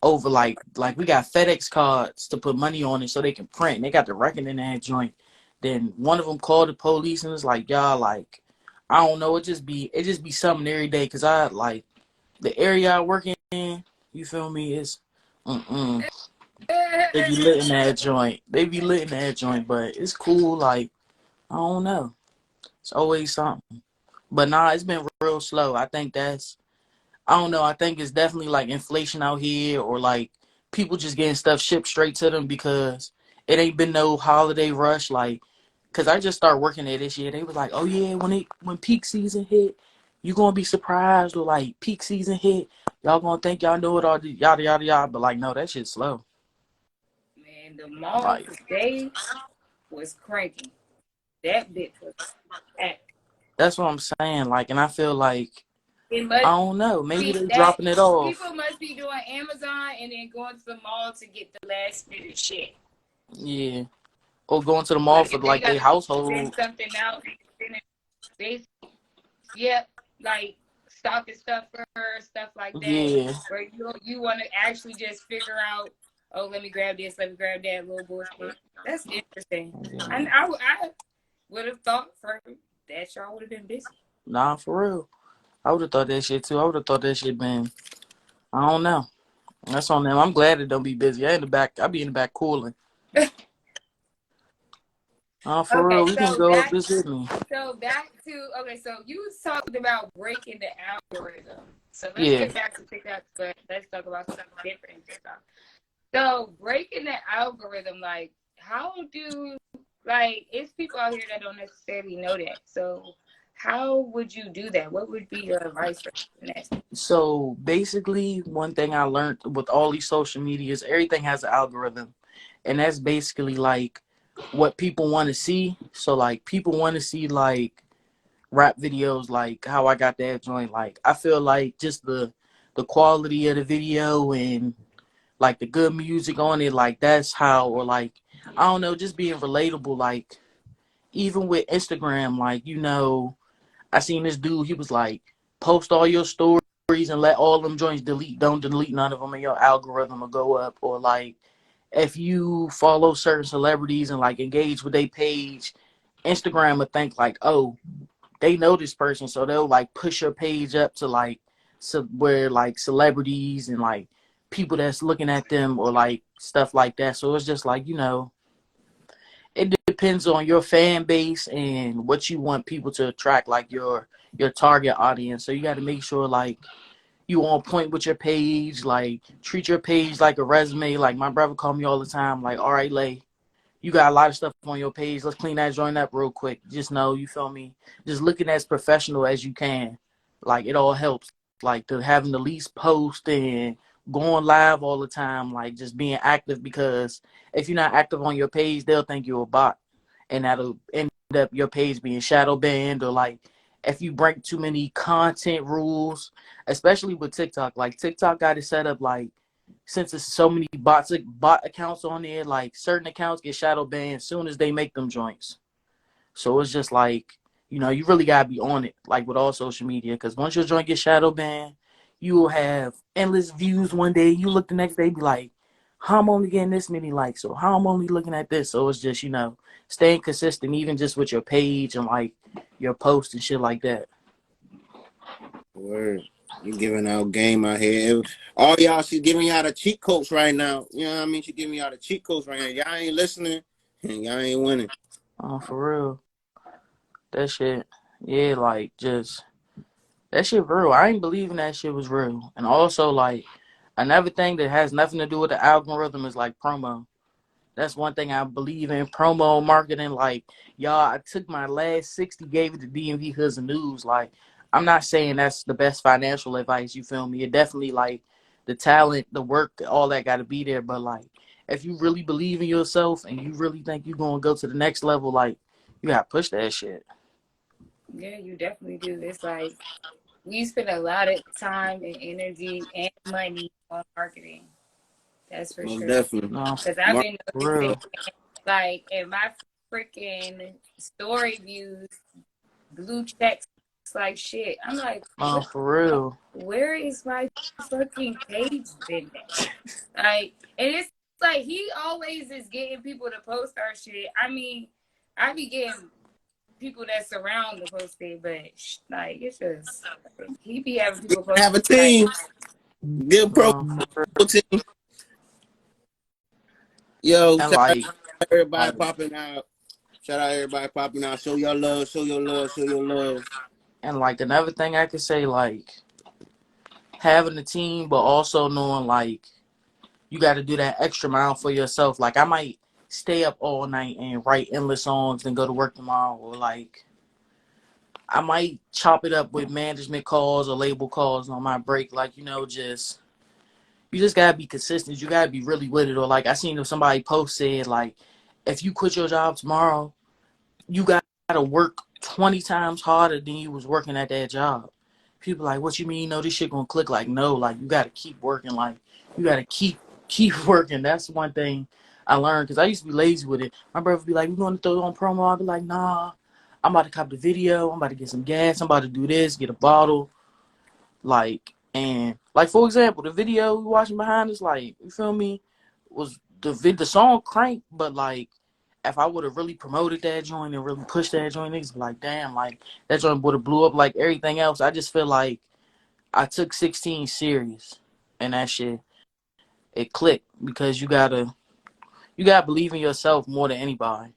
Over like we got FedEx cards to put money on it so they can print. They got the reckoning that joint. Then one of them called the police and was like, y'all, like, I don't know, it just be something every day. Cause I like the area I work in, you feel me, is they be lit in that joint. But it's cool, like, I don't know. It's always something. But nah, it's been real slow. I think I don't know. I think it's definitely like inflation out here, or like people just getting stuff shipped straight to them because it ain't been no holiday rush. Like, cause I just started working there this year. They was like, oh yeah, when peak season hit, you gonna be surprised. Or like peak season hit, y'all gonna think y'all know it all, yada yada yada. But like, no, that shit's slow. Man, the mall Like, today was cranking. That bitch was packed. that's what I'm saying. Like, and I feel like, I I don't know. Maybe they're dropping it off. People must be doing Amazon and then going to the mall to get the last minute shit. Yeah. Or going to the mall for like their household. Send something out. Like stocking stuff for her, stuff like that. Yeah. Where you want to actually just figure out, oh, let me grab this, let me grab that little bullshit. That's interesting. Yeah. And I would have thought that y'all would have been busy. Nah, for real. I would have thought that shit too. I would have thought that shit been, I don't know. That's on them. I'm glad it don't be busy. I be in the back cooling. For real, we can go up this with me. So back to, so you was talking about breaking the algorithm. So let's get back to TikTok, but let's talk about something different in TikTok. So breaking the algorithm, like, how it's people out here that don't necessarily know that. So how would you do that? What would be your advice for that? So basically, one thing I learned with all these social medias, everything has an algorithm. And that's basically like what people want to see. So like people want to see like rap videos, like how I got that joint. Like I feel like just the quality of the video and like the good music on it, like that's how, or like I don't know, just being relatable. Like even with Instagram, like I seen this dude. He was like, post all your stories and let all them joints delete. Don't delete none of them, and your algorithm will go up. Or like if you follow certain celebrities and like engage with their page, Instagram would think like, oh, they know this person, so they'll like push your page up to like where like celebrities and like people that's looking at them or like stuff like that. So it's just like it depends on your fan base and what you want people to attract, like your target audience. So you got to make sure like you on point with your page, like treat your page like a resume. Like my brother called me all the time, like, all right, Lay, you got a lot of stuff on your page. Let's clean that joint up real quick. Just know, you feel me? Just looking as professional as you can. Like it all helps. Like to having the least post and going live all the time, like just being active, because if you're not active on your page, they'll think you're a bot. And that'll end up your page being shadow banned, or like if you break too many content rules, especially with TikTok. Like TikTok got it set up like since there's so many bot accounts on there, like certain accounts get shadow banned as soon as they make them joints. So it's just like, you really gotta be on it, like with all social media, because once your joint gets shadow banned, you will have endless views one day. You look the next day, be like, how I'm only getting this many likes, or how I'm only looking at this. So it's just, staying consistent, even just with your page and like your posts and shit like that. Word. You giving out game out here. All y'all, she's giving y'all the cheat codes right now. You know what I mean? She giving y'all the cheat codes right now. Y'all ain't listening and y'all ain't winning. Oh, for real. That shit. Yeah, like just that shit real. I ain't believing that shit was real. And also like another thing that has nothing to do with the algorithm is like promo. That's one thing I believe in, promo marketing. Like, y'all, I took my last 60, gave it to DMV Hoods and News. Like, I'm not saying that's the best financial advice, you feel me? It definitely, like, the talent, the work, all that got to be there. But, like, if you really believe in yourself and you really think you're going to go to the next level, like, you got to push that shit. Yeah, you definitely do. It's like we spend a lot of time and energy and money on marketing. That's for Most sure. definitely. No, Because I've been for noticing, real. like, in my freaking story views, blue checks like shit. I'm like, No, for real. where is my fucking page been at? Like, and it's like he always is getting people to post our shit. I mean, I be getting people that surround the posting, but like it's just he be having people post Have a like, team. Good pro No, for team. Yo, And, shout out like, everybody popping out. Shout out everybody popping out. Show your love. Show your love. Show your love. and, like, another thing I could say, like, having a team, but also knowing, like, you got to do that extra mile for yourself. Like, I might stay up all night and write endless songs and go to work tomorrow. Or, like, I might chop it up with management calls or label calls on my break. Like, you just got to be consistent. You got to be really with it. Or, like, I seen if somebody post said, like, if you quit your job tomorrow, you got to work 20 times harder than you was working at that job. People like, what you mean? No, this shit gonna click. Like, no, like you got to keep working. Like, you got to keep working. That's one thing I learned, because I used to be lazy with it. My brother would be like, we going to throw it on promo. I'd be like, nah, I'm about to cop the video. I'm about to get some gas. I'm about to do this, get a bottle. Like, and like, for example, the video we watching behind us, like, you feel me, was the song crank, but like, if I would have really promoted that joint and really pushed that joint, niggas be like, damn, like, that joint would have blew up like everything else. I just feel like I took 16 serious, and that shit, it clicked, because you gotta believe in yourself more than anybody.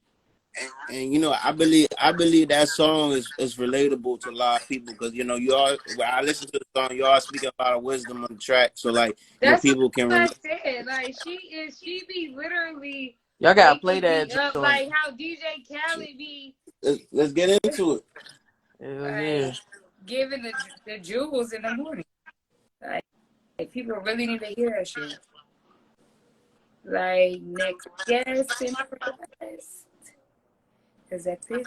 And I believe that song is relatable to a lot of people, because you all, when I listen to the song, you all speak a lot of wisdom on the track, so like that's what people can I relate. said. Like she be literally Y'all gotta play waking me that up, joint. like how DJ Khaled be Let's get into it. Hell yeah. like giving the jewels in the morning. Like people really need to hear that shit. Like next guest in the rest is at 15.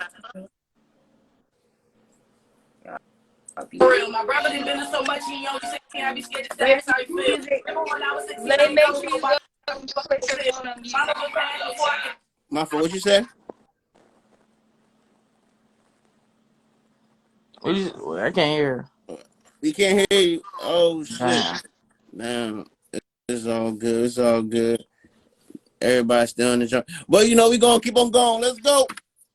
I'll be For real, my brother done been to so much, he only 16, I be scared to say Wait, how he feel. music. Remember when I was 16, Let I me ain't make know sure you nobody go put your phone on mute. my little past before I could. My fault. What you said? I can't hear. We can't hear you. Oh shit. Damn. Man, it's all good. It's all good. Everybody's still in the joint. But you know, we gonna keep on going. Let's go.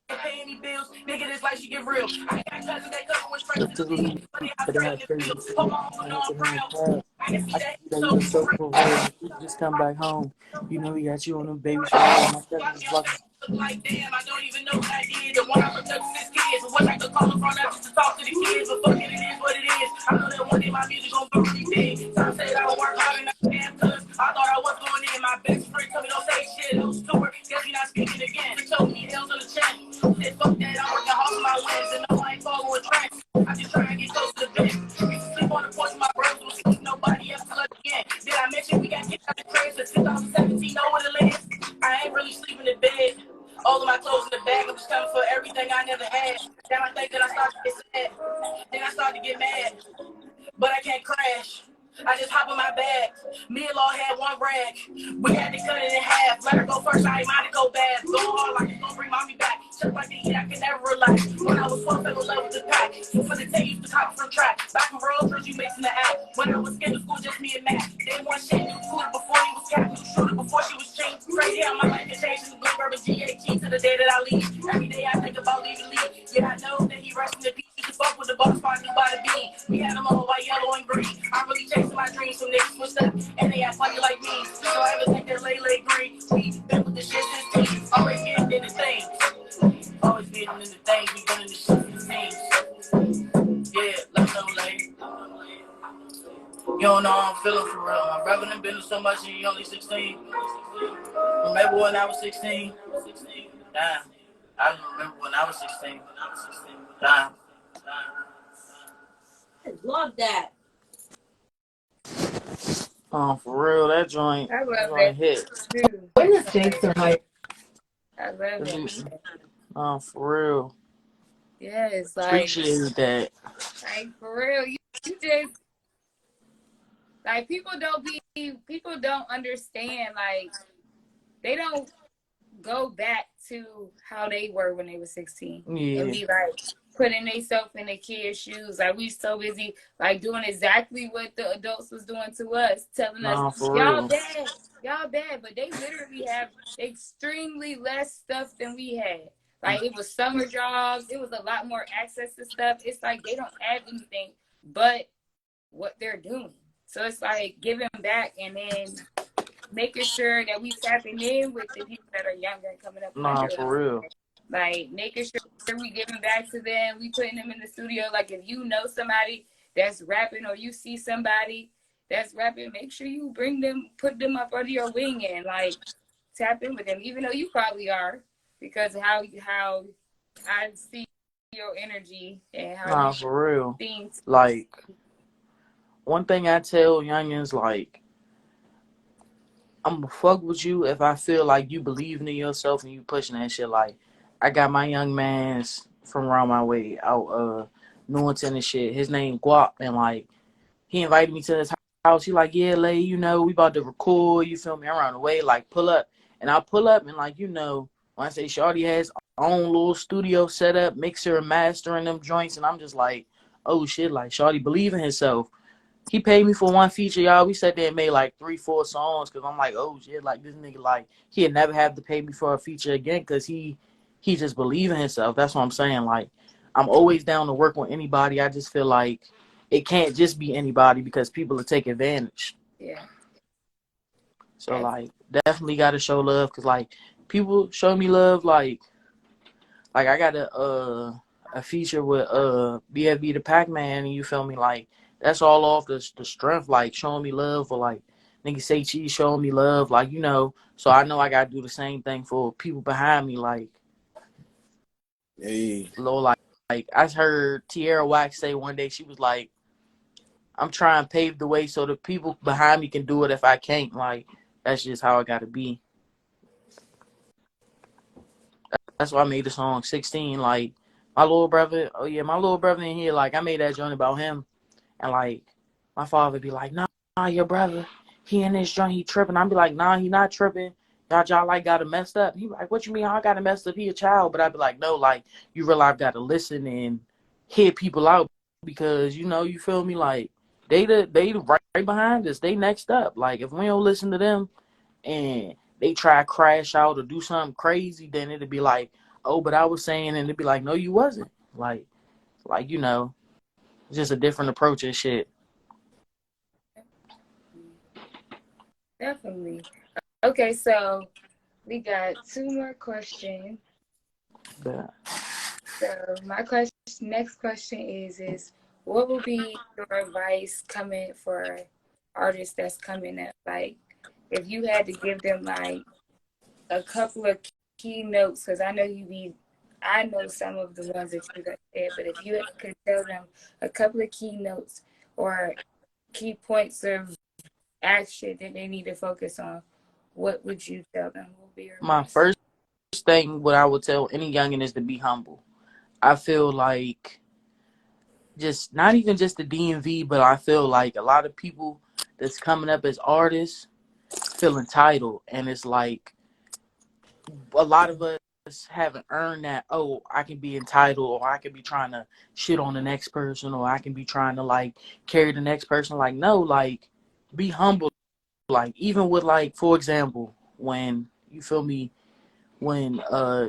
Pay any bills, nigga, this life should get real. I got cousins that cousin went straight Look to to the the league, lead, but they but out they straight have in the crazy field. Hold feet. on, I no, have to I'm run proud. proud. I can see I that can see he's that so you were so real. for real. You just come back home. You know we got you on them babies for real. My cousin Watch was your blocking. face, look like damn, I don't even know what I did. The one I protect his kids, and what I could call him from that just to talk to the kids. But fuck it, it is what it is. I know that one day my music gon' go really big. Some said I would work hard and I damn cuz I thought I was going in. My best friend told me don't say shit. No steward, guess we not speaking again. He told me L's on the chin. Said fuck that, I'm working hard for my wins. And no, I ain't following trends. I just try and get close to the bench. Used to sleep on the porch, my bros was sleep. Nobody else plugged again. Did I mention we got kicked out the crib since 2017? Know what it is? I ain't really sleeping in bed. All of my clothes in the bag, I'm just coming for everything I never had. Then I think that I started to get sad. Then I started to get mad. But I can't crash. I just hop in my bag. Me and Law had one rag. We had to cut it in half. Let her go first, I ain't mind to go bad. Go hard like it's gonna bring mommy back. Just like the heat, I can never relax. When I was 12, I was love with the pack. So for the day, used to cop from track. Back in road trips, you mixing the act. When I was scared of school, just me and Matt. They one shit, new cooler before he was cat. New shooter before she was changed. Crazy how my life can change from the Barber G18 to the day that I leave. Every day I think about leaving league. Yeah, I know that he rests in the peace. Used to fuck with the boss, spot new by the bean. We had them all white, yellow, and green. I'm really chasing my dreams, some niggas switched up, and they act funny like me. So I ever think that lay green. We been with the shit since teens. Always getting in the things. Always getting in the things. We been in the shit since teens. Yeah, let's go, lay. You don't know how I'm feeling for real. My brother done been to so much and he only 16. Remember when I was 16? Damn. I don't remember when I was 16. Damn. I love that. For real, that joint, I that love joint that hit. too. When the stakes are high. I love that. For real. Yeah, it's like Appreciate that. for real. You just like people don't understand. Like they don't go back to how they were when they were 16 and Yeah. be like putting themselves in the kids' shoes. Like we so busy like doing exactly what the adults was doing to us, telling us For y'all real. bad, but they literally have extremely less stuff than we had. Like it was summer jobs, it was a lot more access to stuff. It's like they don't have anything but what they're doing. So it's like giving back and then making sure that we tapping in with the people that are younger and coming up under us. For real. Like making sure we giving back to them, we putting them in the studio. Like if you know somebody that's rapping or you see somebody that's rapping, make sure you put them up under your wing and like tap in with them, even though you probably are, because of how I see your energy and how you For real. things. Like, one thing I tell youngins, like, I'm gonna fuck with you if I feel like you believing in yourself and you pushing that shit. Like, I got my young mans from around my way out Newington and shit. His name Guap, and like he invited me to his house. He like, yeah, Lay, we about to record. You feel me? I'm around the way, like pull up, and I pull up and like when I say Shawty has own little studio set up, mixer and mastering them joints, and I'm just like, oh shit, like Shawty believe in himself. He paid me for one feature, y'all. We sat there and made like 3-4 songs because I'm like, oh shit, like this nigga, like he'd never have to pay me for a feature again because he just believe in himself. That's what I'm saying. Like, I'm always down to work with anybody. I just feel like it can't just be anybody because people will take advantage. Yeah. So like, definitely got to show love because like people show me love. Like I got a feature with BFB the Pac-Man, and you feel me, like that's all off the strength, like showing me love, or like nigga say cheese showing me love, like so I know I gotta do the same thing for people behind me, like Hey. like I heard Tierra Wax say one day, she was like, I'm trying to pave the way so the people behind me can do it if I can't. Like, that's just how I gotta be. That's why I made the song 16. Like, My little brother, oh yeah, my little brother in here, like I made that joint about him, and like my father be like, nah, your brother, he in this joint, he tripping. I be like, nah, he not tripping. Y'all like got him messed up. He like, what you mean? I got him messed up. He a child, but I be like, no, like you realize I got to listen and hear people out because you feel me, like they right behind us. They next up. Like if we don't listen to them and they try to crash out or do something crazy, then it'd be like, oh, but I was saying, and it'd be like, no, you wasn't. Like just a different approach and shit. Definitely. Okay, so we got 2 more questions. But So my next question is what will be your advice coming for artists that's coming up? Like, if you had to give them like a couple of keynotes, because I know some of the ones that you said, but if you could tell them a couple of keynotes or key points of action that they need to focus on, what would you tell them? What would be your my advice? first thing, what I would tell any youngin is to be humble. I feel like just not even just the DMV, but I feel like a lot of people that's coming up as artists feel entitled, and it's like a lot of us haven't earned that. Oh, I can be entitled, or I can be trying to shit on the next person, or I can be trying to like carry the next person. Like no, like be humble. Like even with like for example, when you feel me, when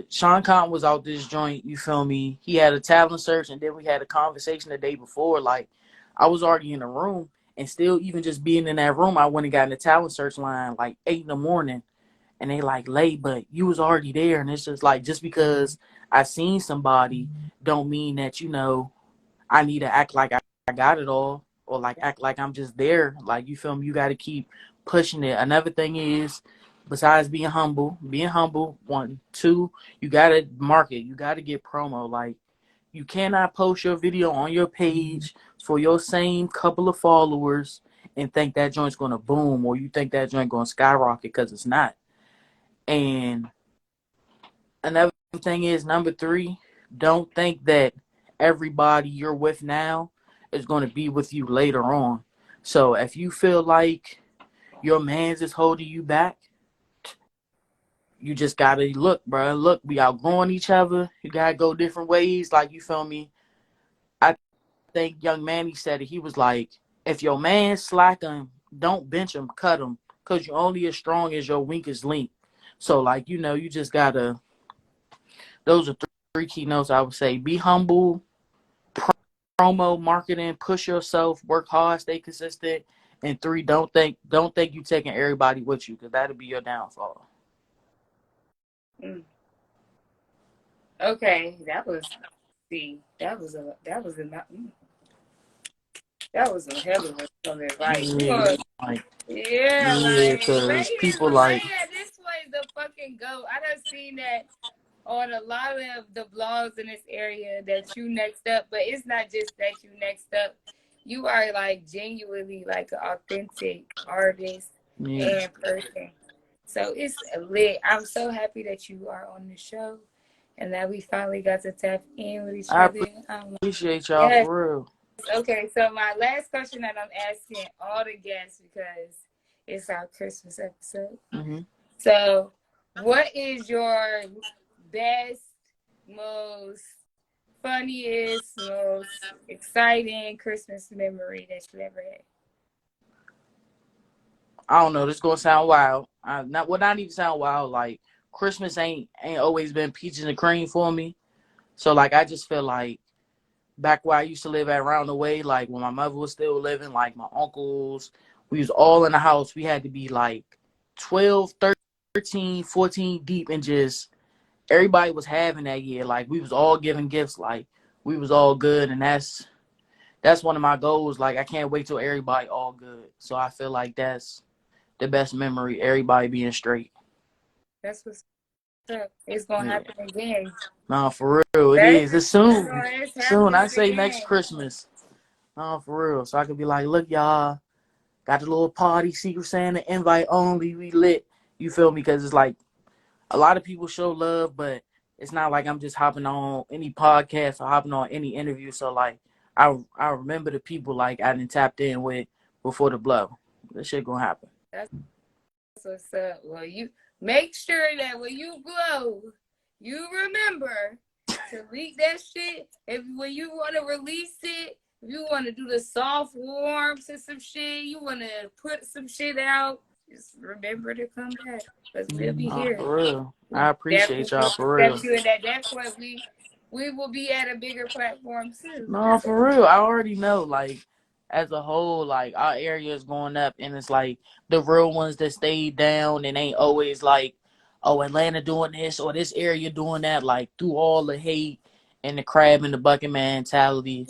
Sean Khan was out this joint, you feel me, he had a talent search, and then we had a conversation the day before. Like I was already in the room, and still even just being in that room, I went and got in the talent search line like 8 in the morning, and they like late, but you was already there. And it's just like, just because I seen somebody don't mean that I need to act like I got it all, or like act like I'm just there. Like you feel me, you got to keep pushing it. Another thing is, besides being humble, 1, 2, you got to market, you got to get promo. Like you cannot post your video on your page for your same couple of followers and think that joint's gonna boom, or you think that joint gonna skyrocket, because it's not. And another thing is, number 3, don't think that everybody you're with now is going to be with you later on. So if you feel like your man's is holding you back, you just gotta look, bro. Look, we outgrowing each other. You gotta go different ways. Like you feel me. I think Young Manny said it. He was like, if your man slacking, don't bench him, cut him, cause you're only as strong as your weakest link. So like you just gotta. Those are 3 keynotes I would say. Be humble, promo, marketing, push yourself, work hard, stay consistent. And 3, don't think you taking everybody with you, because that'll be your downfall. Okay, that was a hell of a advice. Yeah, like, because people like, This way the fucking go. I done seen that on a lot of the blogs in this area that you next up, but it's not just that you next up. You are like genuinely like an authentic artist and person. So it's lit. I'm so happy that you are on the show and that we finally got to tap in with each other. I appreciate y'all for real. Okay, so my last question that I'm asking all the guests, because it's our Christmas episode. Mm-hmm. So, what is your best, most funniest, most exciting Christmas memory that you ever had? I don't know. This gonna sound wild. Not even sound wild. Like Christmas ain't always been peaches and cream for me. So like I just feel like back where I used to live at around the way, like when my mother was still living, like my uncles, we was all in the house. We had to be like 12, 13, 14 deep, and just everybody was having that year. Like we was all giving gifts, like we was all good, and that's one of my goals. Like I can't wait till everybody all good. So I feel like that's the best memory, everybody being straight. That's what's up. It's gonna happen again. No, for real, it is. It's soon. Soon. I say again. next Christmas. No, for real. So I could be like, look, y'all, got the little party, Secret Santa, invite only, we lit. You feel me? Because it's like a lot of people show love, but it's not like I'm just hopping on any podcast or hopping on any interview. So like I remember the people like I done tapped in with before the blow. This shit gonna happen. That's what's up. Well, you make sure that when you blow, you remember to leak that shit. If when you want to release it, if you want to do the soft warms and some shit, you want to put some shit out, just remember to come back because we'll be here. For real. I appreciate y'all for real. You and at that point, we will be at a bigger platform too. No, for real. I already know, like, as a whole, like, our area is going up, and it's like the real ones that stayed down and ain't always like, oh, Atlanta doing this or this area doing that, like, through all the hate and the crab and the bucket mentality.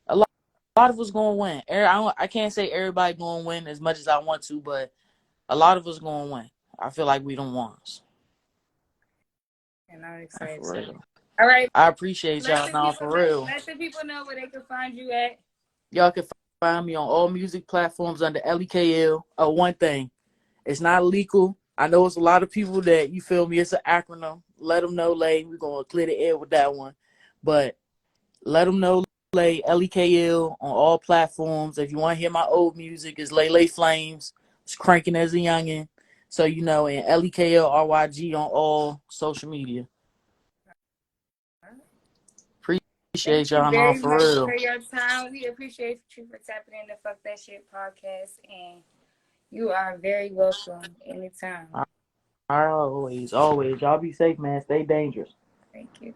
A lot of us going to win. I can't say everybody going to win as much as I want to, but a lot of us going to win. I feel like we don't want us. And I'm excited. All right. I appreciate y'all now, for real. Let the people know where they can find you at. Y'all can find me on all music platforms under LEKL. One thing, it's not legal. I know it's a lot of people that, you feel me, it's an acronym. Let them know, Lay. We're going to clear the air with that one. But let them know, Lay, LEKL on all platforms. If you want to hear my old music, it's Lay Flames. It's cranking as a youngin'. So, you know, and LEKL RYG on all social media. Appreciate y'all now, for real. For your time. We appreciate you for tapping in the Fuck That Shit podcast, and you are very welcome anytime. Always. Y'all be safe, man. Stay dangerous. Thank you.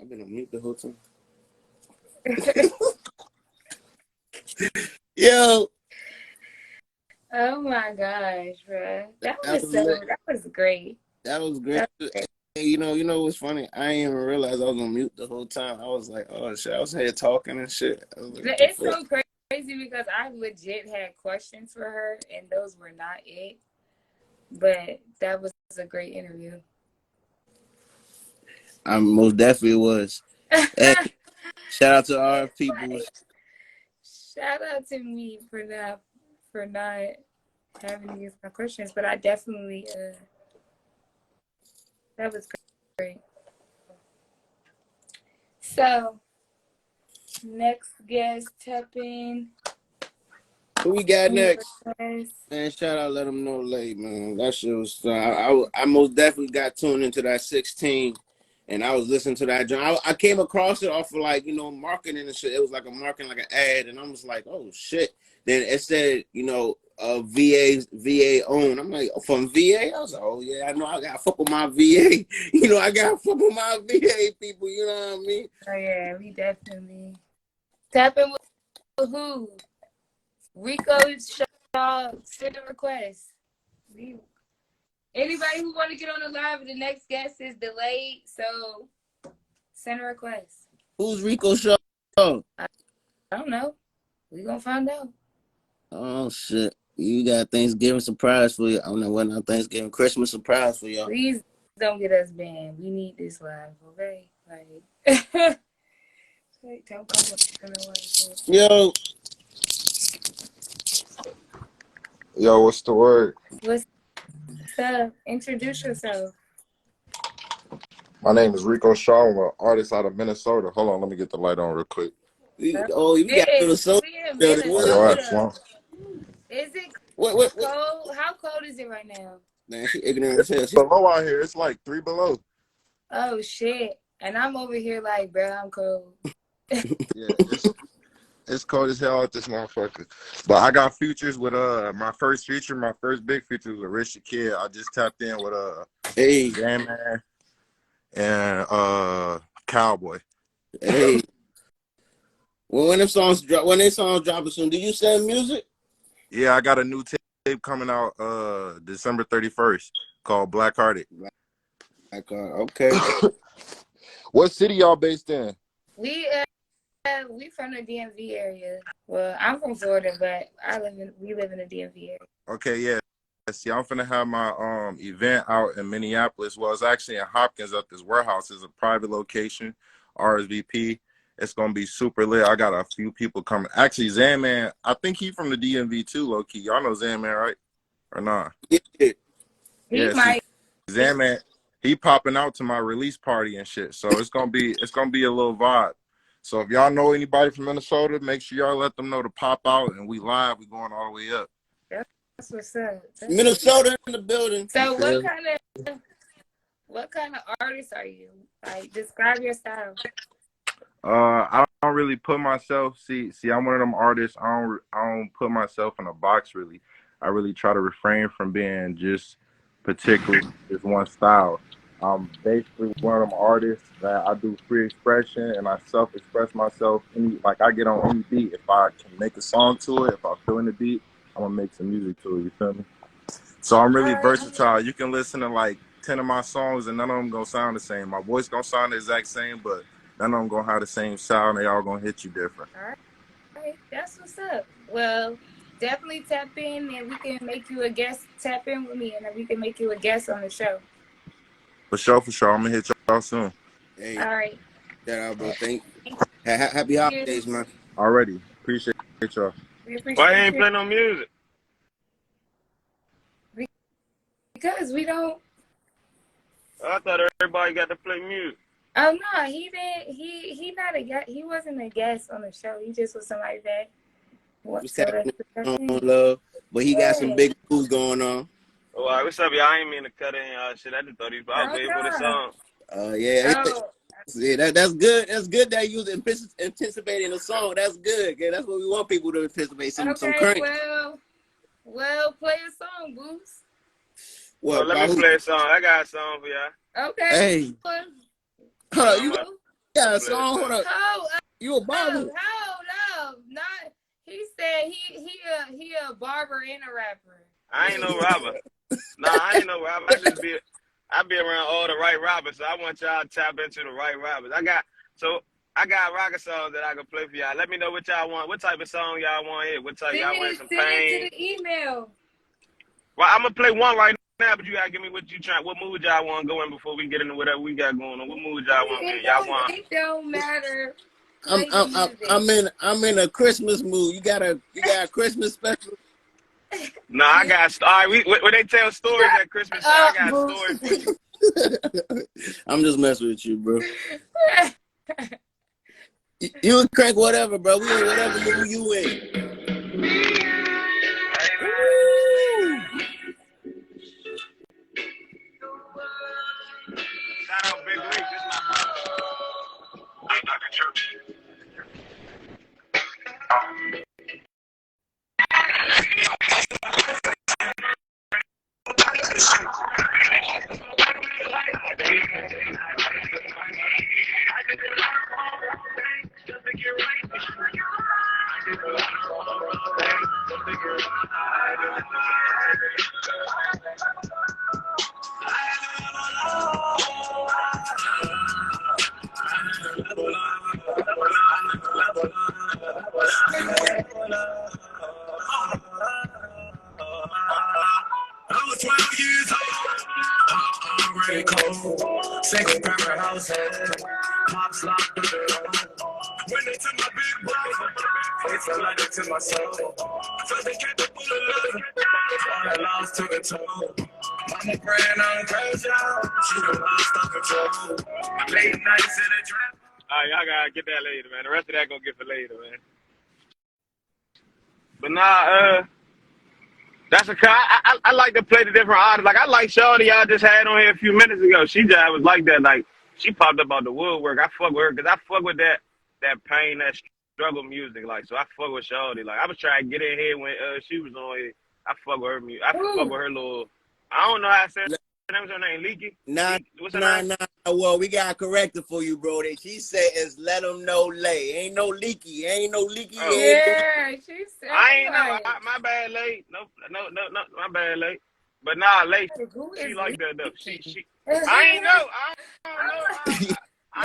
I've been on mute the whole time. Yo. Oh my gosh, bro. That was great. That was great. Hey, you know what's funny? I didn't even realize I was on mute the whole time. I was like, oh shit, I was here talking and shit. Like, it's so crazy because I legit had questions for her and those were not it. But that was a great interview. I most definitely was. Hey, shout out to our people. Shout out to me for not having these questions, but I definitely that was great. So next guest, tap in. Who we got next? Man, shout out, let them know late, man. That shit was I most definitely got tuned into that 16 and I was listening to that. I came across it off of like, marketing and shit. It was like a marketing, like an ad, and I was like, oh shit. Then it said, VA own. I'm like, from VA? I was like, oh yeah, I know I gotta fuck with my VA. I gotta fuck with my VA people, you know what I mean? Oh yeah, we definitely tapping with who? Rico Shaw, send a request. Anybody who want to get on the live, the next guest is delayed, so send a request. Who's Rico Shaw? I don't know. We gonna find out. Oh shit. You got a Thanksgiving surprise for you. I don't know what not Thanksgiving, Christmas surprise for y'all. Please don't get us banned. We need this live, okay? Like don't come with Yo, what's the word? What's up? Introduce yourself. My name is Rico Shaw. I'm an artist out of Minnesota. Hold on, let me get the light on real quick. You got Minnesota. Is it what? cold? How cold is it right now? Man, she ignorant as hell. It's below out here. It's like 3 below. Oh shit! And I'm over here like, bro, I'm cold. Yeah, it's cold as hell out this motherfucker. But I got features with my first big feature was a Rich Kid. I just tapped in with Jam Man and Cowboy. Hey. Well, when they songs dropping soon, do you sell music? Yeah, I got a new tape coming out December 31st called Black Hearted. Okay. What city y'all based in? We from the DMV area. Well, I'm from Florida, but we live in the DMV area. Okay, yeah. See, I'm finna have my event out in Minneapolis. Well, it's actually in Hopkins at this warehouse. It's a private location, RSVP. It's gonna be super lit. I got a few people coming. Actually, Zan Man, I think he from the DMV too, low key. Y'all know Zan Man, right? Or not? Yeah. He Yeah, see, might. Zaman, he popping out to my release party and shit. So it's gonna be a little vibe. So if y'all know anybody from Minnesota, make sure y'all let them know to pop out, and we live. We going all the way up. That's what's up. Minnesota in the building. So You feel me? what kind of artist are you? Like, describe your style. I don't really put myself. See, I'm one of them artists. I don't put myself in a box really. I really try to refrain from being just particularly just one style. I'm basically one of them artists that I do free expression and I self-express myself. Like I get on any beat. If I can make a song to it, if I feel in the beat, I'm gonna make some music to it. You feel me? So I'm really versatile. You can listen to like 10 of my songs and none of them gonna sound the same. My voice gonna sound the exact same, but none of them gonna have the same sound. They all gonna hit you different. All right, that's what's up. Well, definitely tap in and we can make you a guest. Tap in with me and then we can make you a guest on the show. For sure. I'm gonna hit y'all soon. Hey, All right. shout out, bro. Happy holidays, man. Already. Appreciate y'all. We appreciate Why you ain't you. playing no music? Because we don't. I thought everybody got to play music. Oh no, he didn't. He not a guest. He wasn't a guest on the show. He just was somebody that. We tapping on love, but he got some big moves going on. Oh, all right, what's up, y'all? I ain't mean to cut in y'all shit. I just thought he was out there for the song. Yeah. Yeah, that's good. That's good that you was anticipating a song. That's good. Yeah, that's what we want people to anticipate. Some crank. Well, play a song, Boots. What? Let me play a song. I got a song for y'all. Okay. Hey. Hold on, you got a song? Hold up. You a barber? No. Not. He said he a barber and a rapper. I ain't no rapper. Nah, I ain't no rapper. I be around all the right rappers, so I want y'all to tap into the right rappers. I got rocket songs that I can play for y'all. Let me know what y'all want. What type of song y'all want here? What type y'all want? Some pain? Send it to the email. Well, I'm gonna play one right now, but you gotta give me what mood y'all want to go in before we get into whatever we got going on. What mood y'all want? It don't matter. I'm in a Christmas mood. You got a Christmas special? Nah, I got. All right, when they tell stories at Christmas, I got stories for you. I'm just messing with you, bro. You and Crank, whatever, bro. We in whatever mood you in. Shout out Big League. This is my brother. I'm not the church. I was 12 years old, already cold. Second parent household, pops locked the door. When they took my big brother, they felt like they took my soul. Felt they kept the bullet loving, all that loss took a toll. Mama praying on crash out, she done lost all control. Late nights in the trap. All right, y'all gotta get that later, man. The rest of that gonna get for later, man. But nah, that's I like to play the different artists. Like I like Shawty y'all just had on here a few minutes ago. She just was like that. Like she popped up out the woodwork. I fuck with her because I fuck with that pain, that struggle music. Like so, I fuck with Shawty. Like I was trying to get in here when she was on here. I fuck with her music. I fuck with her little. I don't know how to say it. What's her name? Leaky? Nah. Well, we got corrected for you, bro. That she said is let them know lay. Ain't no leaky. Oh. Yeah, she said. I ain't know. My bad, late. No, my bad, late. But nah, late. She like that though. She. I ain't know. I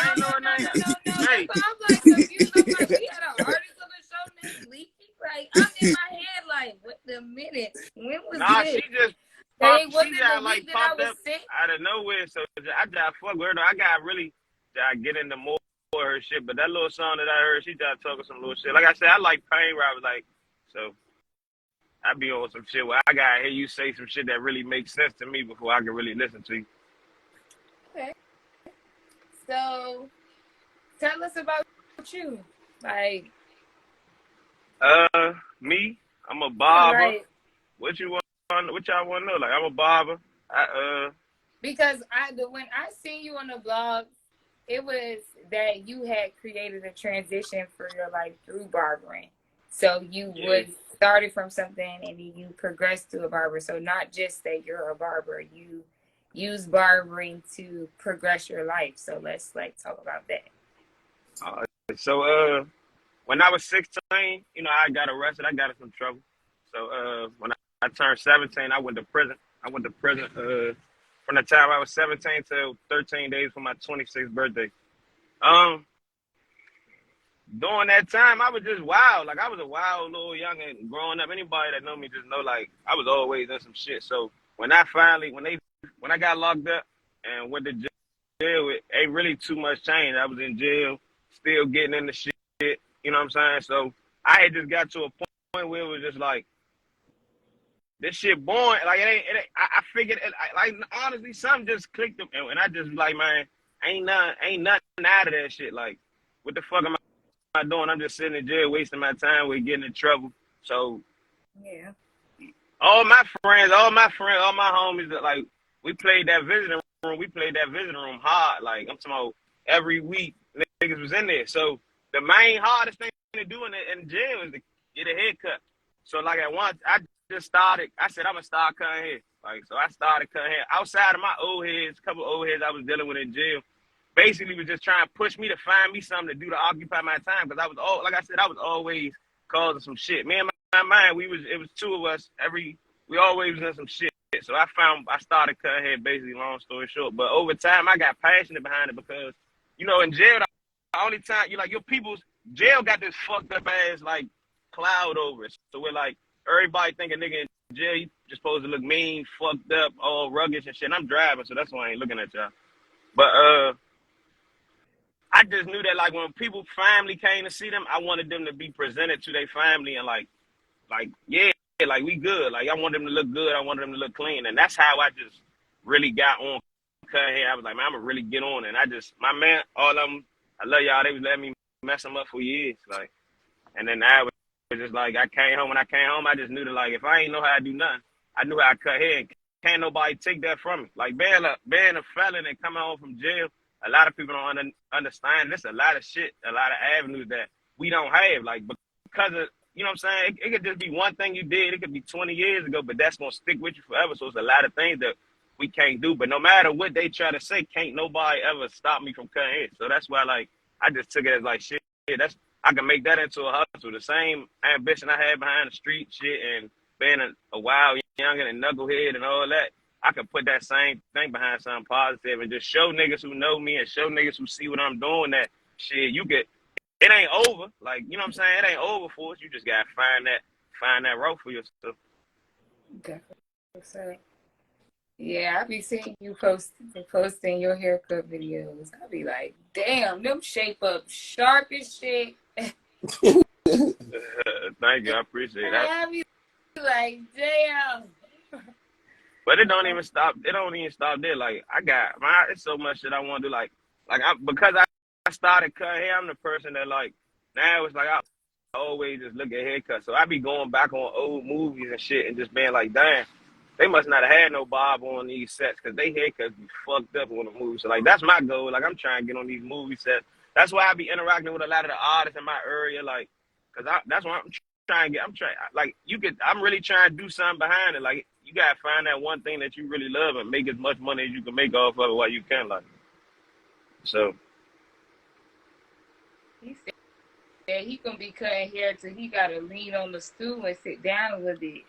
ain't know her name. Hey. I'm like confused. I'm like, we had an artist on the show named Leaky. Like I'm in my head, like, what the minute? When was this? She just. She got like popped up out of nowhere, so I just fuck with her. I got really get into more of her shit, but that little song that I heard, she just talking some little shit. Like I said, I like pain rappers, like so. I be on some shit where I gotta hear you say some shit that really makes sense to me before I can really listen to you. Okay. So tell us about you. Like, Me, I'm a yeah, barber. like, What you want? What y'all want to know? Like, I'm a barber. because when I seen you on the blog, it was that you had created a transition for your life through barbering. So you would started from something and then you progressed to a barber. So not just that you're a barber, you use barbering to progress your life. So let's like talk about that. So when I was 16, you know, I got arrested. I got in some trouble. So when I turned 17, I went to prison. I went to prison from the time I was 17 till 13 days for my 26th birthday. During that time, I was just wild. Like, I was a wild little youngin' growing up. Anybody that know me just know, like, I was always in some shit. So when I got locked up and went to jail, it ain't really too much change. I was in jail, still getting into shit. You know what I'm saying? So I had just got to a point where it was just like, this shit boring. Like, it ain't I figured, like, honestly, something just clicked. And I just like, man, ain't nothing out of that shit. Like, what the fuck am I doing? I'm just sitting in jail, wasting my time with getting in trouble. So Yeah. all my friends, all my homies that like we played that visiting room hard. Like, I'm talking about every week niggas was in there. So the main hardest thing to do in jail is to get a haircut. So like at once I just started, I said I'm gonna start cutting hair. Like, so I started cutting hair outside of my old heads, a couple old heads I was dealing with in jail. Basically was just trying to push me to find me something to do to occupy my time, because I was I was always causing some shit. Me and my mind, it was two of us. We always was in some shit. So I started cutting hair, basically, long story short. But over time I got passionate behind it because, you know, in jail the only time you like your people's jail got this fucked up ass like cloud over it. So we're like everybody think a nigga in jail you just supposed to look mean, fucked up, all rugged and shit. And I'm driving, so that's why I ain't looking at y'all. But I just knew that, like, when people family came to see them, I wanted them to be presented to their family and, like, yeah, like, we good. Like, I wanted them to look good. I wanted them to look clean. And that's how I just really got on cutting hair. I was like, man, I'm going to really get on. And my man, all of them, I love y'all. They was letting me mess them up for years. Like, and then I was just like, when I came home, I just knew that, like, if I ain't know how to do nothing, I knew how to cut hair. Can't nobody take that from me. Like, being a felon and coming home from jail, a lot of people don't understand. There's a lot of shit, a lot of avenues that we don't have. Like, because of, you know what I'm saying? It could just be one thing you did. It could be 20 years ago, but that's going to stick with you forever. So it's a lot of things that we can't do. But no matter what they try to say, can't nobody ever stop me from cutting hair. So that's why, like, I just took it as, like, shit, I can make that into a hustle. The same ambition I had behind the street shit and being a wild youngin' and knucklehead and all that, I could put that same thing behind something positive and just show niggas who know me and show niggas who see what I'm doing that shit, it ain't over. Like, you know what I'm saying? It ain't over for us. You just gotta find that road for yourself. Definitely. Yeah, I be seeing you posting your haircut videos. I be like, damn, them shape up sharp as shit. Thank you, I appreciate that. I be like, damn. But it don't even stop. It don't even stop there. Like, it's so much that I want to do. Because I started cutting hair, I'm the person that, like, now it's like I always just look at haircuts. So I be going back on old movies and shit and just being like, damn, they must not have had no barber on these sets because they haircuts be fucked up on the movies. So, like, that's my goal. Like, I'm trying to get on these movie sets. That's why I be interacting with a lot of the artists in my area, like, because that's what I'm trying to get. I'm really trying to do something behind it. Like, you gotta find that one thing that you really love and make as much money as you can make off of it while you can, like. So He said he gonna be cutting hair till he gotta lean on the stool and sit down a little bit.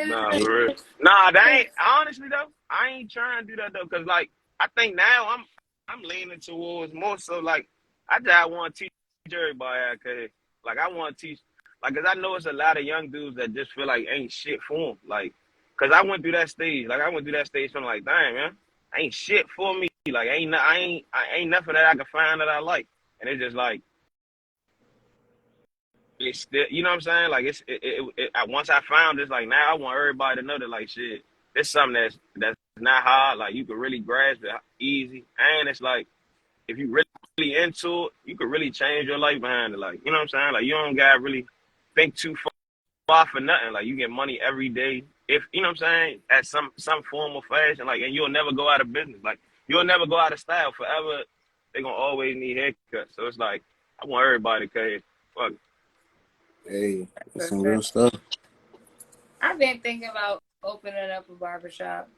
nah, for real. Nah, that ain't honestly though. I ain't trying to do that though, cause like I think now I'm leaning towards more so like I just want to teach everybody how to cut hair. Like I want to teach, like, cause I know it's a lot of young dudes that just feel like ain't shit for them, like. Cause I went through that stage. Like I went through that stage feeling like, damn, man, ain't shit for me. Like ain't nothing that I can find that I like. And it's just like, it's still, you know what I'm saying? Like once I found this, like now I want everybody to know that like shit, it's something that's not hard. Like you can really grasp it easy, and it's like if you really into it, you could really change your life behind it. Like you know what I'm saying? Like you don't gotta really think too far for nothing. Like you get money every day, if you know what I'm saying, at some form of fashion. Like and you'll never go out of business. Like you'll never go out of style forever. They gonna always need haircuts. So it's like I want everybody to cut hair. Fuck it. Hey, that's some real stuff. I've been thinking about opening up a barbershop.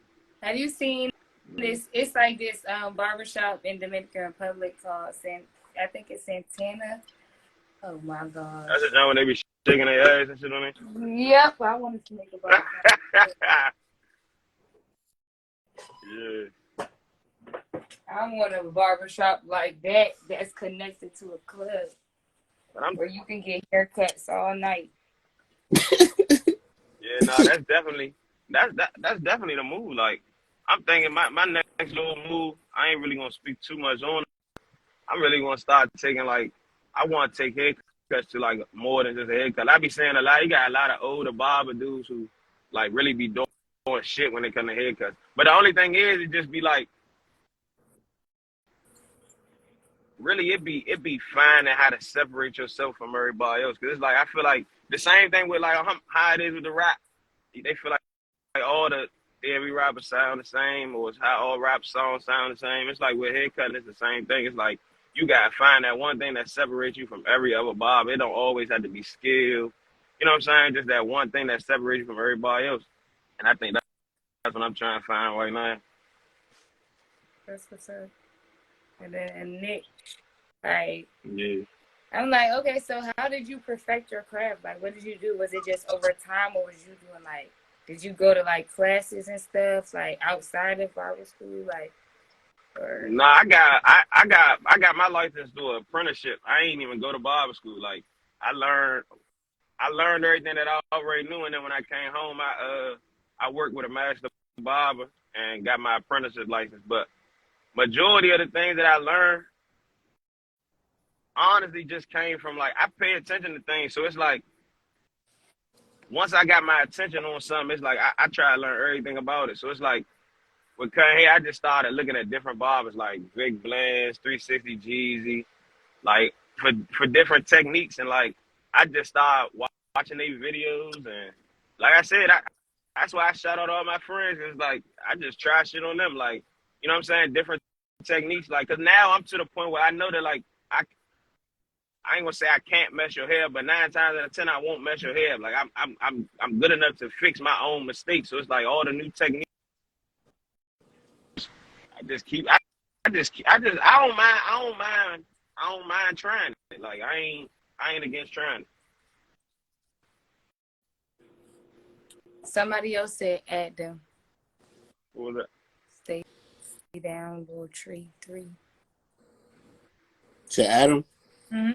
Have you seen this? It's like this barbershop in Dominican Republic called I think it's Santana. Oh my gosh. That's the time when they be shaking their ass and shit on it. Yep, I wanted to make a barbershop. Yeah. I want a barbershop like that that's connected to a club where you can get haircuts all night. Yeah, no, that's definitely the move. Like I'm thinking my next little move, I ain't really gonna speak too much on it. I'm really gonna start taking like I wanna take haircuts to like more than just a haircut. I be saying a lot, you got a lot of older barber dudes who like really be doing shit when it come to haircuts. But the only thing is it just be like really it be finding how to separate yourself from everybody else. Cause it's like I feel like the same thing with like how it is with the rap. They feel like all every rapper sound the same, or it's how all rap songs sound the same. It's like with haircutting, it's the same thing. It's like you gotta find that one thing that separates you from every other barber. It don't always have to be skill. You know what I'm saying? Just that one thing that separates you from everybody else. And I think that's what I'm trying to find right now. That's what's up. And Nick, like, yeah. I'm like, okay, so how did you perfect your craft? Like, what did you do? Was it just over time, or was you doing like, did you go to like classes and stuff, like outside of barber school, like? Or... No, I got my license through an apprenticeship. I ain't even go to barber school. Like, I learned everything that I already knew, and then when I came home, I worked with a master barber and got my apprenticeship license. But majority of the things that I learned honestly just came from like I pay attention to things. So it's like once I got my attention on something, it's like I try to learn everything about it. So it's like with cutting hair, I just started looking at different barbers like Vic Blends, 360 Jeezy, like for different techniques, and like I just started watching their videos, and like I said, that's why I shout out all my friends. It's like I just try shit on them, like you know what I'm saying, different techniques. Like, cause now I'm to the point where I know that like I ain't gonna say I can't mess your hair, but 9 times out of 10 I won't mess your hair. Like I'm good enough to fix my own mistakes. So it's like all the new techniques. I don't mind trying it. Like I ain't against trying it. Somebody else said add them. What was that? Stay down, little tree 3. To Adam. Mm-hmm.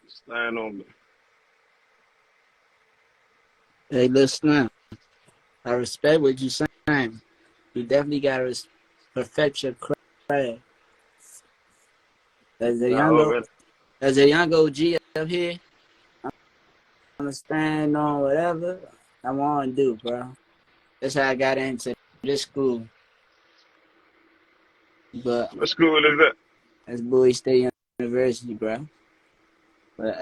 Stand on me. Hey, listen, I respect what you're saying. You definitely gotta perfect your craft. As a young OG up here, I understand on whatever I want to do, bro. That's how I got into this school. But What school is that? that's Bowie State University, bro. But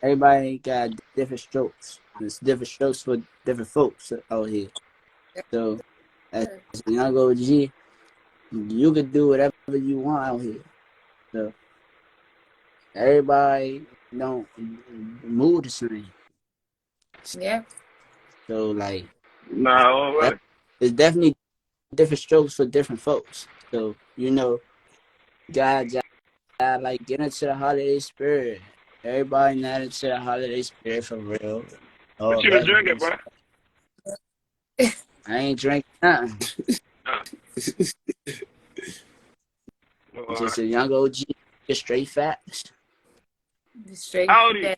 everybody got different strokes. There's different strokes for different folks out here. So as a young OG, you could do whatever you want out here. So everybody don't move the same. Yeah. So like, No, there's definitely different strokes for different folks. So God like get into the holiday spirit. Everybody not into the holiday spirit for real. what you been drinking, bro? I ain't drinking nothing. Just a young OG, just straight facts. Straight. How old are you?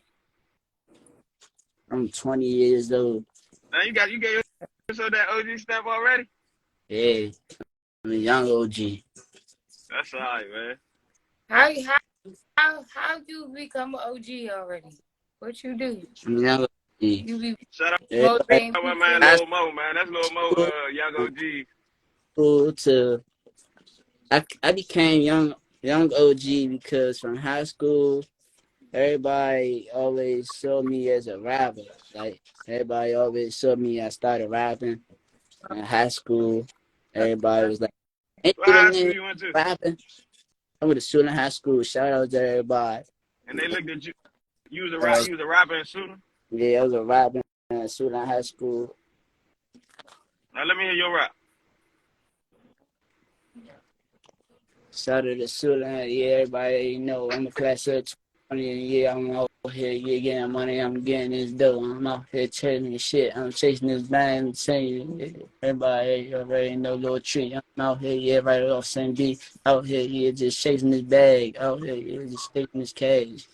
I'm 20 years old. Now you gave yourself that OG step already? Yeah. I'm a young OG. That's all right, man. How you become an OG already? What you do? I'm a young OG. You be Shout out Everybody, motivating my man people. high Lil Mo, man. That's Lil Mo, school, young OG. school to I became young OG because from high school, everybody always saw me as a rapper. Like everybody always saw me. I started rapping in high school. Everybody was like, "Ain't What you the high school nigga you went to? rapping?" I went to Shooting High School. Shout out to everybody. And they looked at you. You was a Uh, rapper in shooting. yeah, I was a rapper in Shooting High School. Now let me hear your rap. Shout out to Shooting. Yeah, everybody know I'm a class of 20. Yeah, I'm out here getting money. I'm getting this dough. I'm out here chasing this shit. I'm chasing this bang. Saying everybody already know Lil Tree. I'm out here, yeah, right off St. B. Out here, yeah, just chasing this bag. Out here, yeah, just chasing this cash.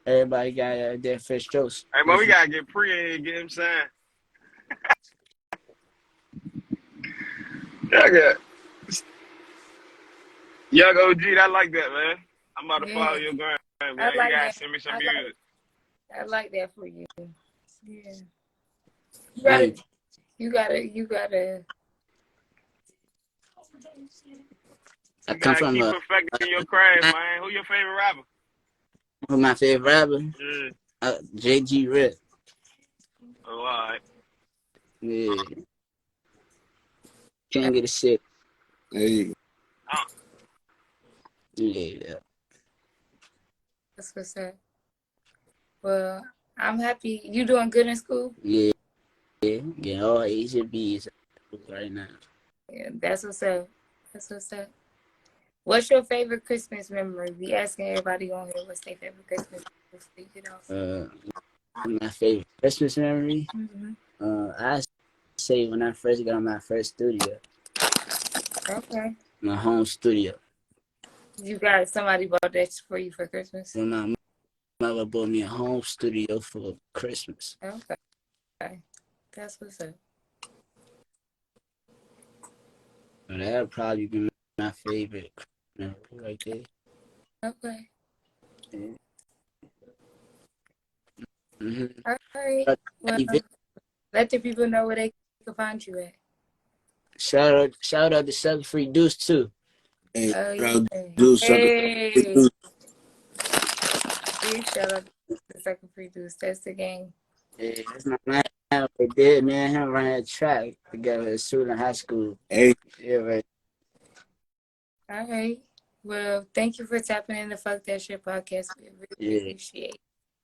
Everybody got their first strokes. Hey, man, we gotta get pre in here, get him signed. Yeah, I got young OG. I like that, man. I'm about to follow Yeah, your grind, man. I You like gotta that. send me some I music. like that for you. Yeah, you gotta, Thank you gotta, you gotta. I You come gotta from keep perfecting your craft, man. Who your favorite rapper? my favorite rapper, Yeah. JG Rip. Oh, all right. Yeah, can't get a shit. Hey, Yeah. That's what's up. Well, I'm happy. You doing good in school? Yeah, getting all A's and B's right now. Yeah, that's what's up. That's what's up. What's your favorite Christmas memory? We asking everybody on here what's their favorite Christmas memory. Speak it off. My favorite Christmas memory. Mm-hmm. I say when I first got my first studio, Okay. my home studio. You got somebody bought that for you for Christmas? When my mother bought me a home studio for Christmas. Okay. That's what's up. So that'd probably be my favorite memory right there. Okay. Yeah. Mm-hmm. All right. Well, let the people know where they can find you at. Shout out to Sucker Free Deuce too. hey, Oh, shout out yeah. to Deuce, sucker. Hey. Big shout out to the second free dudes. That's the game. Yeah, that's my man right there, man. Him running a track together at Shooting High School. Hey, Yeah, right. All right. Well, thank you for tapping in the Fuck That Shit podcast. We really appreciate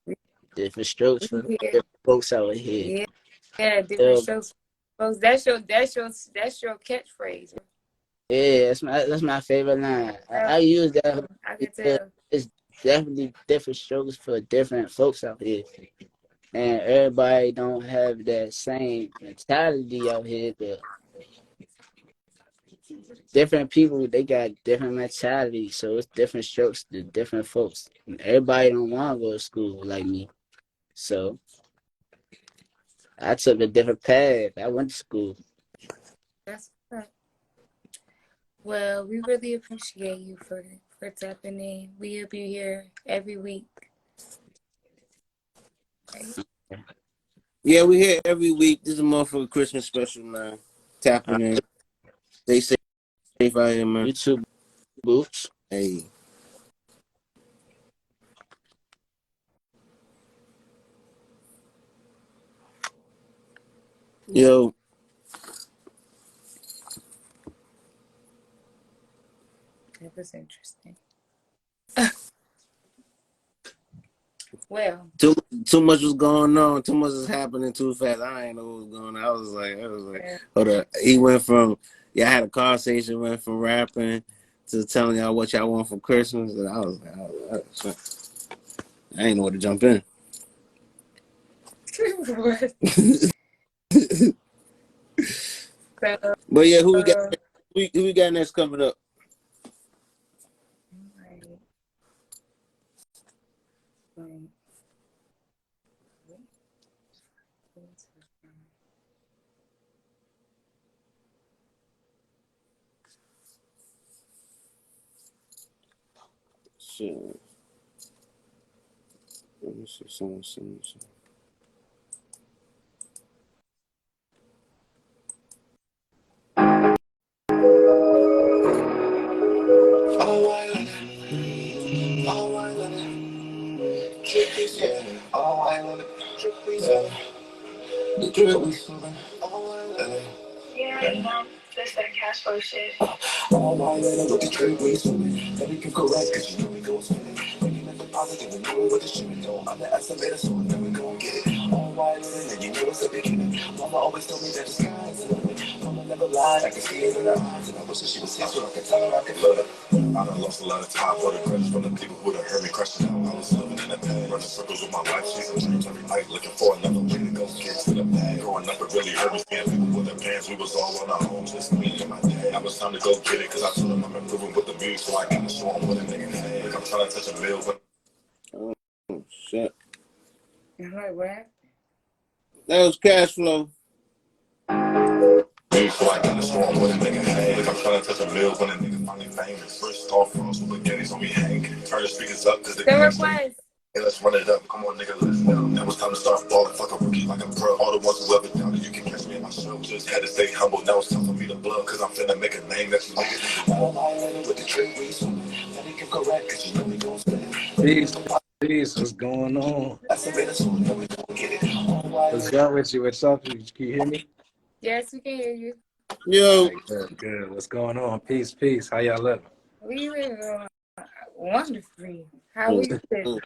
it. Different strokes for Yeah. different folks out here. Yeah, different strokes. Folks, that's your catchphrase. Yeah, that's my favorite line. I use that. I can tell. It's definitely different strokes for different folks out here, and everybody don't have that same mentality out here. But different people, they got different mentality, so it's different strokes to different folks. And everybody don't want to go to school like me, so I took a different path. I went to school. That's right. Well, we really appreciate you for tapping in. We'll be here every week. Right? yeah, we here every week. This is a motherfucking Christmas special, man. Tapping in. Stay safe out here, man. You too, Boots. Hey. Yo. That was interesting. Well, Too much was going on. Too much was happening too fast. I ain't know what was going on. I was like, hold up. He went from, I had a conversation, went from rapping to telling y'all what y'all want for Christmas. And I was like, I ain't know where to jump in. But yeah, who we got next coming up? see. Let me see. Someone send me something. Yeah, that's that cash flow shit. All my little with the trade we swimming. Then we can correct cause you know we gon' spin it. Bringing in the positive and know what the shit we know. Underestimated, so we never gon' get it. All white living and you know it's the beginning. Mama always told me that the sky's the limit. Mama never lied, I can see it in her eyes. And I wish that she was here so I could tell her I could love it. I done lost a lot of time for the credits from the people who done heard me crushing out. I was living in the pain, running circles with my life, chasing dreams every night, looking for another way to go. Get to the bag. Growing up, it really hurt me seeing people with their pants. We was all on our homes, just me and my dad. Now it's time to go get it, cause I told them I'm improving with the music, so I gotta show them what a nigga had. Like I'm trying to touch a meal, but Oh shit. I'm like, what? That was cash flow. so I gotta show them what a nigga had. Like I'm trying to touch a meal when a nigga finally famous. First off, froze with beginnings on me hang. Turn the speakers up, cause the The gas straight. request. Hey, let's run it up. Come on, nigga, let's go. Now it's time to start balling. Fuck a rookie like a pro. All the ones who ever doubted you can catch me in my show. Just had to stay humble. Now it's time for me to blow. Cause I'm finna make a name that you niggas need to know. With the trick we swimming. That he can correct. Cause you know we gon' spin it. Peace, peace. What's going on? That's a bit of so we know we gon' get it. What's good with you? What's up? Can you hear me? Yes, we can hear you. All Yo. right, good, good. What's going on? Peace, peace. How y'all living? We live wonderfully. How are you living?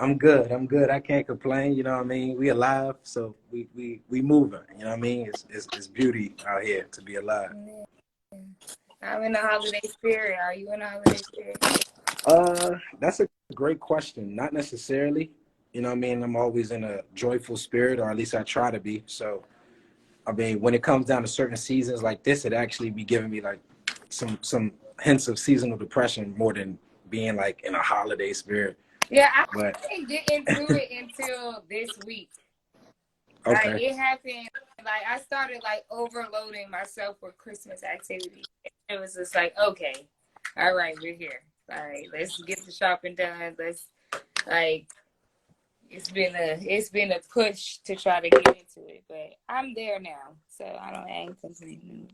I'm good. I'm good. I can't complain. You know what I mean? We alive, so we moving. You know what I mean? It's beauty out here to be alive. I'm in the holiday spirit. Are you in the holiday spirit? That's a great question. Not necessarily. You know what I mean? I'm always in a joyful spirit, or at least I try to be. So, I mean, when it comes down to certain seasons like this, it actually be giving me like some hints of seasonal depression more than being like in a holiday spirit. Yeah, I But didn't get into it until this week. Like okay. it happened. Like I started like overloading myself with Christmas activities. It was just like, okay, all right, we're here. All right, let's get the shopping done. Let's like. It's been a push to try to get into it, but I'm there now, so I ain't complaining.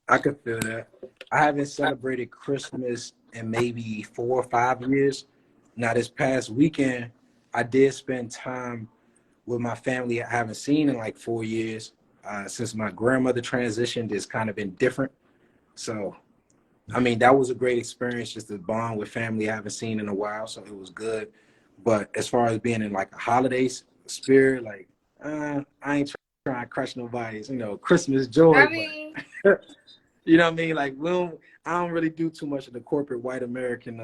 I could feel that. I haven't celebrated Christmas in maybe 4 or 5 years. Now, this past weekend, I did spend time with my family I haven't seen in like 4 years. Since my grandmother transitioned, it's kind of been different. So, I mean, that was a great experience, just to bond with family I haven't seen in a while. So it was good. But as far as being in like a holiday spirit, like I ain't trying to crush nobody's, Christmas joy. I mean, But you know what I mean? Like I don't really do too much of the corporate white American,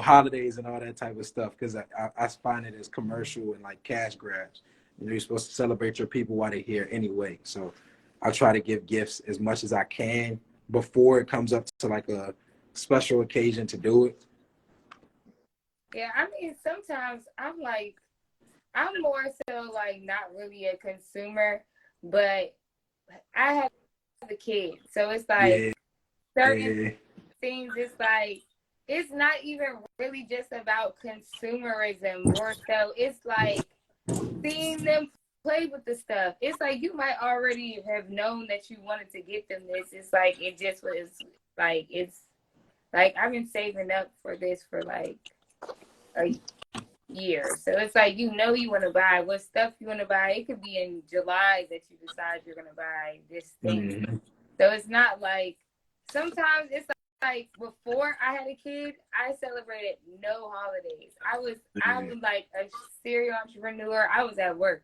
holidays and all that type of stuff, because I find it as commercial and like cash grabs. You're supposed to celebrate your people while they're here anyway. So I try to give gifts as much as I can before it comes up to like a special occasion to do it. yeah, I mean, sometimes I'm more so like not really a consumer, but I have a kid, so it's like certain things. It's like it's not even really just about consumerism. More so, it's like seeing them play with the stuff. It's like you might already have known that you wanted to get them this. It's like it just was like it's like I've been saving up for this for like a year. So it's like you want to buy what stuff you want to buy. It could be in July that you decide you're going to buy this thing. Mm-hmm. So it's not like sometimes it's like before I had a kid, I celebrated no holidays. I was like a serial entrepreneur. I was at work.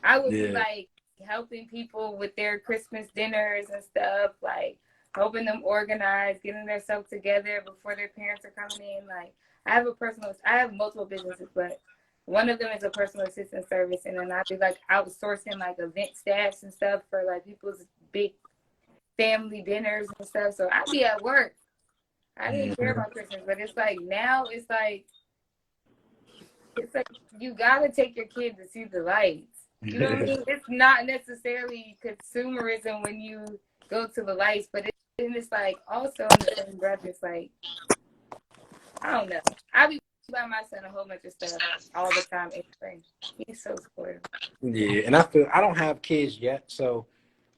I would be like helping people with their Christmas dinners and stuff, like helping them organize, getting themselves together before their parents are coming in. Like I have multiple businesses, but one of them is a personal assistant service, and then I'd be like outsourcing like event staffs and stuff for like people's big family dinners and stuff. So I'd be at work. I didn't care about Christmas, but it's like now it's like you gotta take your kid to see the lights. You know what I mean? It's not necessarily consumerism when you go to the lights, but it's like also in the same breath, it's like I don't know. I be buying my son a whole bunch of stuff all the time in spring. He's so spoiled. Yeah, and I feel I don't have kids yet, so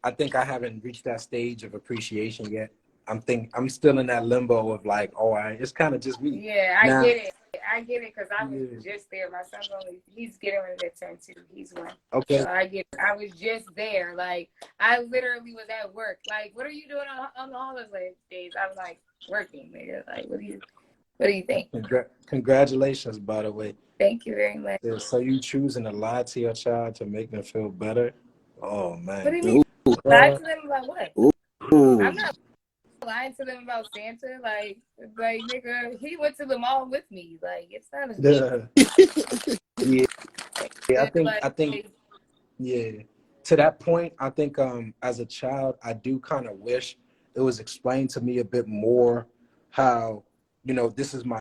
I think I haven't reached that stage of appreciation yet. I'm still in that limbo of like, oh, it's kind of just me. Yeah, I Now, get it. I get it because I was yeah, just there. My son's he's getting ready to turn 2. He's 1. okay. So I get it. I was just there. Like, I literally was at work. Like, what are you doing on the holidays? I was like, working, nigga. Like, what do you think? Congratulations, by the way. Thank you very much. Yeah, so you choosing to lie to your child to make them feel better? Oh, man. What do you mean? Lie to them about what? Ooh. I'm not lying to them about Santa. Like nigga, he went to the mall with me. Like, it's not a yeah. Yeah, I think yeah. To that point, I think as a child, I do kind of wish it was explained to me a bit more how, this is my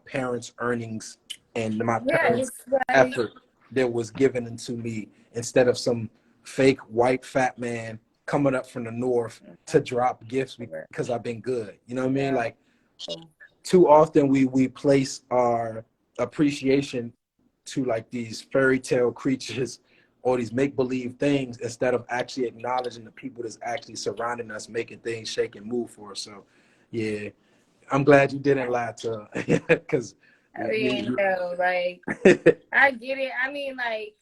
parents' earnings and my parents' effort that was given into me instead of some fake white fat man coming up from the north to drop gifts because I've been good. You know what I mean? Like, too often we place our appreciation to like these fairy tale creatures or these make-believe things instead of actually acknowledging the people that's actually surrounding us, making things shake and move for us. So, yeah, I'm glad you didn't lie to her because no, like, I get it. I mean, like,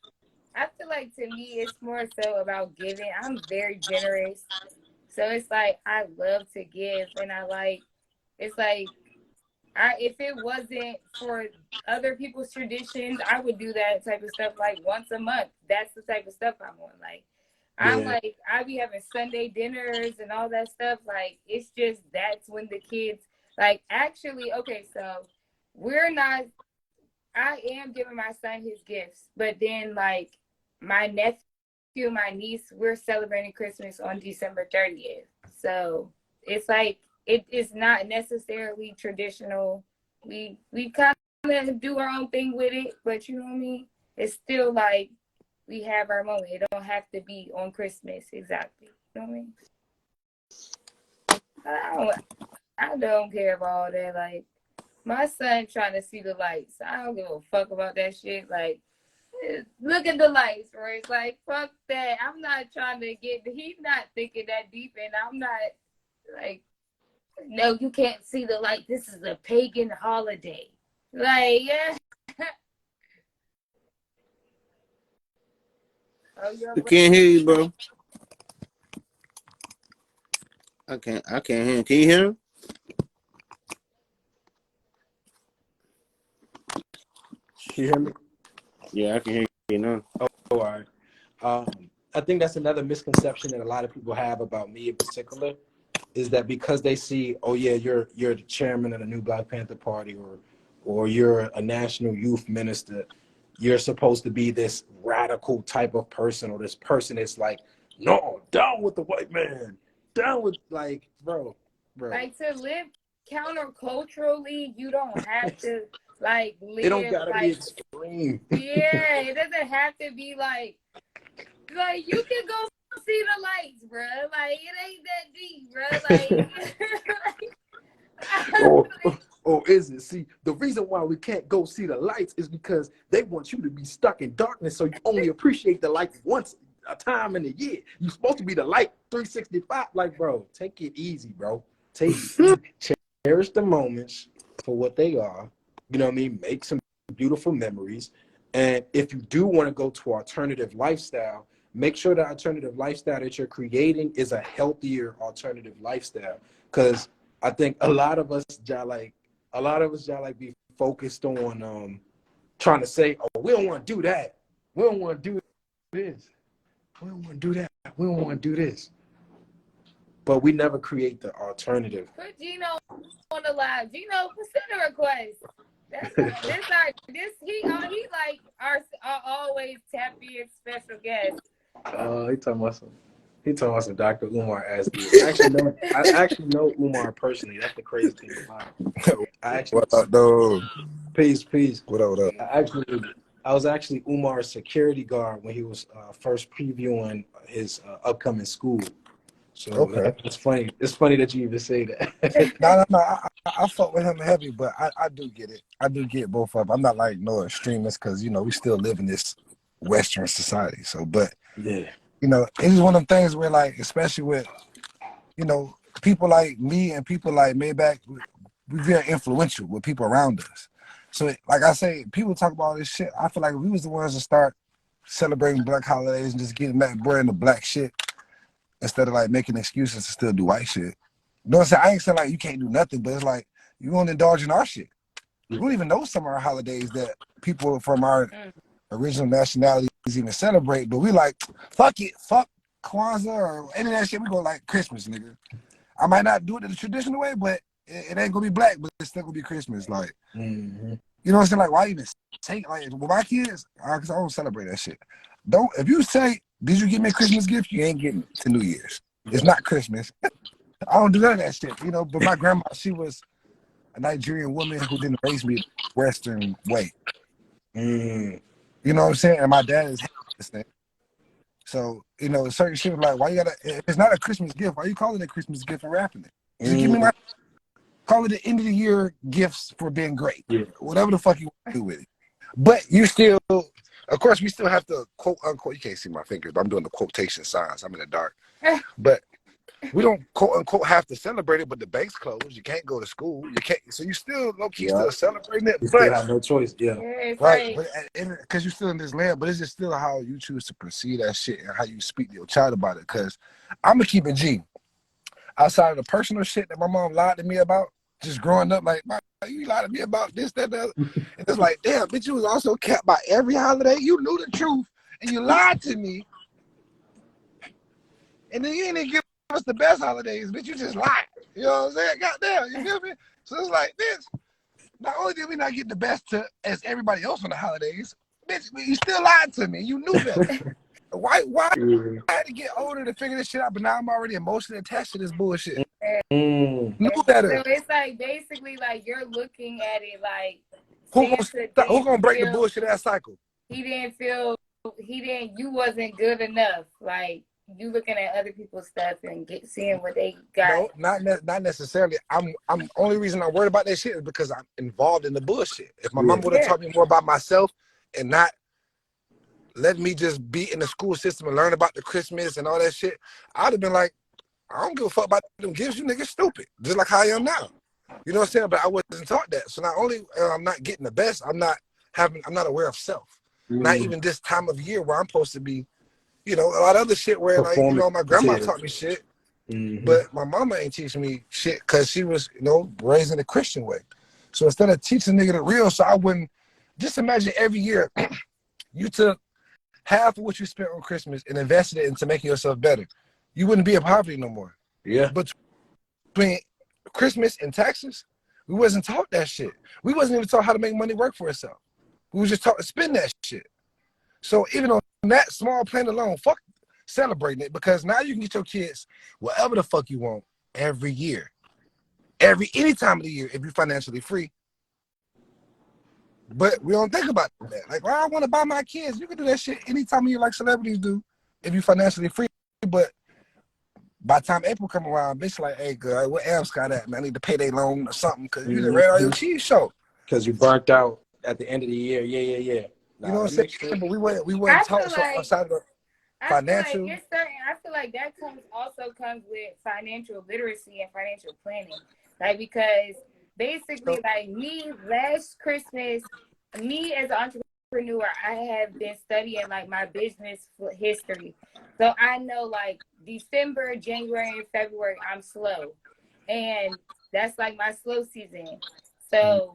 I feel like to me it's more so about giving. I'm very generous, so it's like I love to give, and it's like if it wasn't for other people's traditions, I would do that type of stuff like once a month. That's the type of stuff I'm on. Like, I'm like, I be having Sunday dinners and all that stuff. Like, it's just that's when the kids, like, actually, okay, so I am giving my son his gifts, but then, like, my nephew, my niece, we're celebrating Christmas on December 30th. So it's like, it is not necessarily traditional. We kind of do our own thing with it, but you know what I mean? It's still like we have our moment. It don't have to be on Christmas exactly. You know what I mean? I don't care about all that. Like, my son trying to see the lights. I don't give a fuck about that shit. Like, look at the lights, right? It's like, fuck that. I'm not trying to he's not thinking that deep, and I'm not like, no, you can't see the light. This is a pagan holiday. Like, yeah. I can't hear you, bro. I can't hear him. Can you hear him? You hear me? Yeah, I can hear you now. Oh, all right. I think that's another misconception that a lot of people have about me in particular, is that because they see, oh yeah, you're the chairman of the new Black Panther Party, or you're a national youth minister, you're supposed to be this radical type of person, or this person that's like, no, down with the white man, down with, like, bro. Like, to live counterculturally, you don't have to like live. It don't gotta like, be extreme. Yeah, it doesn't have to be like you can go see the lights, bro. Like, it ain't that deep, bro. Like, or is it? See, the reason why we can't go see the lights is because they want you to be stuck in darkness, so you only appreciate the light once a time in a year. You're supposed to be the light 365. Like, bro, take it easy, bro. Cherish the moments for what they are. You know what I mean? Make some beautiful memories. And if you do want to go to alternative lifestyle, make sure the alternative lifestyle that you're creating is a healthier alternative lifestyle. Because I think a lot of us be focused on trying to say, oh, we don't want to do that. We don't want to do this. We don't want to do that. We don't want to do this. But we never create the alternative. Put Gino on the live. Gino, send a request. He like our always tappy and special guest. He talking about some Dr. Umar Asdi. I actually know Umar personally. That's the crazy thing about it. What up, though? Peace. What up? I was actually Umar's security guard when he was first previewing his upcoming school. So Okay. it's funny. It's funny that you even say that. No. I fuck with him heavy, but I do get it. I do get both of them. I'm not like no extremist because we still live in this Western society. So, but Yeah. it's one of them things where like, especially with people like me and people like Maybach, we very influential with people around us. So, like I say, people talk about all this shit. I feel like if we was the ones to start celebrating black holidays and just getting that brand of black shit instead of like making excuses to still do white shit. You know what I'm saying? I ain't saying like you can't do nothing, but it's like you want to indulge in our shit. We don't even know some of our holidays that people from our original nationalities even celebrate, but we like, fuck it, fuck Kwanzaa or any of that shit. We go like Christmas, nigga. I might not do it the traditional way, but it ain't gonna be black, but it's still gonna be Christmas. Like, you know what I'm saying? Like, why even say like with my kids? Because I don't celebrate that shit. If you say, did you give me a Christmas gift? You ain't getting it to New Year's. It's not Christmas. I don't do none of that shit, but my grandma, she was a Nigerian woman who didn't raise me the Western way. You know what I'm saying? And my dad is this thing. So, certain shit like, why you gotta, if it's not a Christmas gift, why you calling it a Christmas gift and wrapping it? Just give me call it the end of the year gifts for being great. Yeah. Whatever the fuck you want to do with it. But you still, of course, we still have to quote unquote, you can't see my fingers, but I'm doing the quotation signs. I'm in the dark. But we don't quote unquote have to celebrate it, but the bank's closed. You can't go to school. You can't, so you still low key still celebrating it. You but still have no choice. Yeah. Right. But because you're still in this land, but it's just still how you choose to perceive that shit and how you speak to your child about it. Because I'm gonna keep it G. Outside of the personal shit that my mom lied to me about, just growing up, like, you lied to me about this, that, that. And it's like, damn, bitch, you was also kept by every holiday. You knew the truth and you lied to me. And then you didn't give us the best holidays, bitch. You just lied. You know what I'm saying? Goddamn, you feel me? So it's like, bitch, not only did we not get the best as everybody else on the holidays, bitch, you still lied to me. You knew better. Why I had to get older to figure this shit out, but now I'm already emotionally attached to this bullshit. Knew better. So it's like basically like you're looking at it like who gonna break the bullshit ass cycle? You wasn't good enough. Like you looking at other people's stuff and seeing what they got. No, not necessarily. I'm only reason I'm worried about that shit is because I'm involved in the bullshit. If my mom would have taught me more about myself and not let me just be in the school system and learn about the Christmas and all that shit, I'd have been like, I don't give a fuck about them gifts. You niggas stupid. Just like how I am now. You know what I'm saying? But I wasn't taught that. So not only I'm not getting the best, I'm not aware of self. Not even this time of year where I'm supposed to be, a lot of other shit where like, my grandma taught me shit, but my mama ain't teaching me shit because she was, raised in a Christian way. So instead of teaching nigga the real, so I wouldn't, just imagine every year you took half of what you spent on Christmas and invested it into making yourself better. You wouldn't be in poverty no more. Yeah. But between Christmas and taxes, we wasn't taught that shit. We wasn't even taught how to make money work for itself. We was just taught to spend that shit. So even on that small plan alone, fuck celebrating it, because now you can get your kids whatever the fuck you want every year. Any time of the year if you're financially free. But we don't think about that. Like, well, I want to buy my kids. You can do that shit any time of year like celebrities do if you're financially free. But by the time April come around, bitch like, hey, girl, what Am's got at, man? I need to pay their loan or something because you done read all your cheese show. Because you burnt out at the end of the year. Yeah. Nah, you know what I'm saying? But we weren't taught so outside of the financial. I feel like that also comes with financial literacy and financial planning. Like, because basically, like me, last Christmas, me as an entrepreneur, I have been studying like my business history. So I know like December, January, and February, I'm slow. And that's like my slow season. So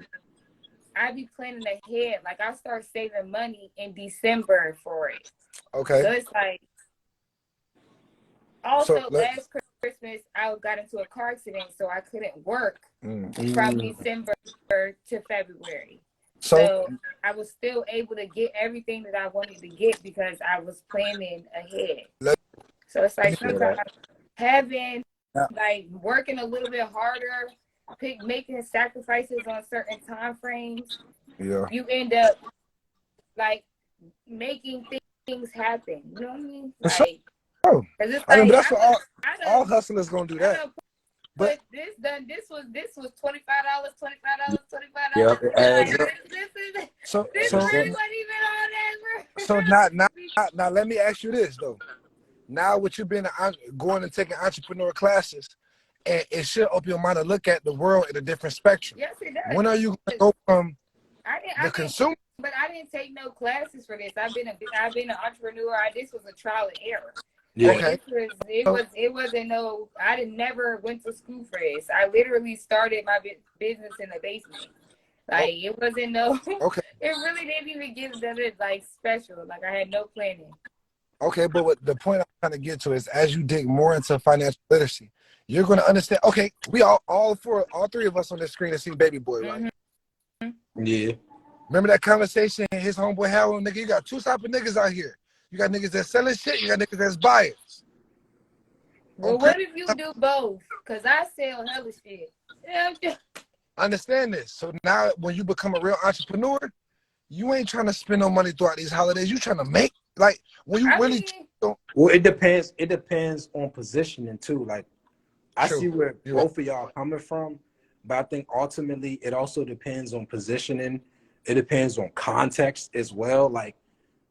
I be planning ahead. Like I start saving money in December for it. Okay. So it's like, also last Christmas, I got into a car accident, so I couldn't work from December to February. So I was still able to get everything that I wanted to get because I was planning ahead. So it's like sometimes having, like working a little bit harder, making sacrifices on certain time frames, you end up like making things happen. You know what I mean? Like, it's like, I all hustlers gonna do that. But this was $25, $25. Yep, it adds up. This really wasn't even all that, bro. So now let me ask you this though. Now with you being going and taking entrepreneur classes, and it should open your mind to look at the world in a different spectrum. Yes, it does. When are you gonna go from the consumer? But I didn't take no classes for this. I've been an entrepreneur. This was a trial and error. Yeah. Like, it wasn't no. I never went to school for this. I literally started my business in the basement. Like it wasn't no. Okay. It really didn't even give it like special. Like I had no planning. Okay, but what the point I'm trying to get to is, as you dig more into financial literacy, you're going to understand. Okay, we all three of us on this screen have seen Baby Boy, right? Mm-hmm. Yeah. Remember that conversation his homeboy had with nigga? You got two type of niggas out here. You got niggas that's selling shit. You got niggas that's buyers. Well, what if you do both? Because I sell hella shit. Yeah. Understand this. So now when you become a real entrepreneur, you ain't trying to spend no money throughout these holidays. You trying to make, like, when you Well, it depends. It depends on positioning too. Like, I see where both of y'all coming from, but I think ultimately it also depends on positioning. It depends on context as well. Like,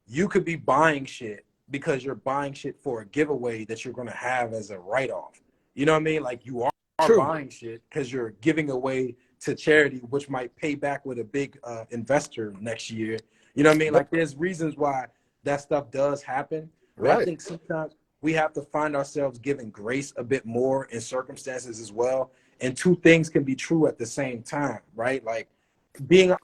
you could be buying shit because you're buying shit for a giveaway that you're going to have as a write-off. You know what I mean? Like, you are buying shit because you're giving away to charity, which might pay back with a big investor next year. You know what I mean? Like, there's reasons why that stuff does happen. But I think sometimes we have to find ourselves giving grace a bit more in circumstances as well. And two things can be true at the same time, right? Like, being an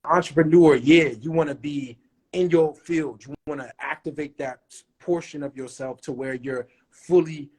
entrepreneur, you want to be in your field. You want to activate that portion of yourself to where you're fully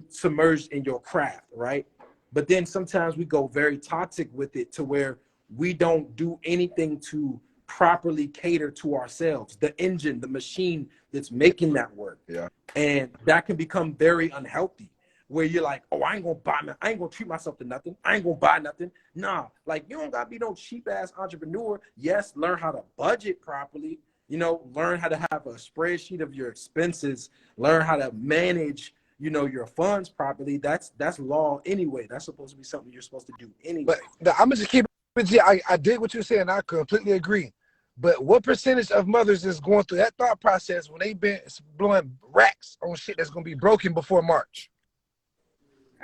submerged in your craft, right? But then sometimes we go very toxic with it to where we don't do anything to properly cater to ourselves, the engine, the machine that's making that work. Yeah. And that can become very unhealthy, where you're like, oh, I ain't gonna treat myself to nothing. I ain't gonna buy nothing. Nah, like, you don't gotta be no cheap ass entrepreneur. Yes, learn how to budget properly, learn how to have a spreadsheet of your expenses, learn how to manage, your funds properly. That's law anyway. That's supposed to be something you're supposed to do anyway. But I'm gonna just keep it. I did what you're saying. I completely agree. But what percentage of mothers is going through that thought process when they've been blowing racks on shit that's gonna be broken before March?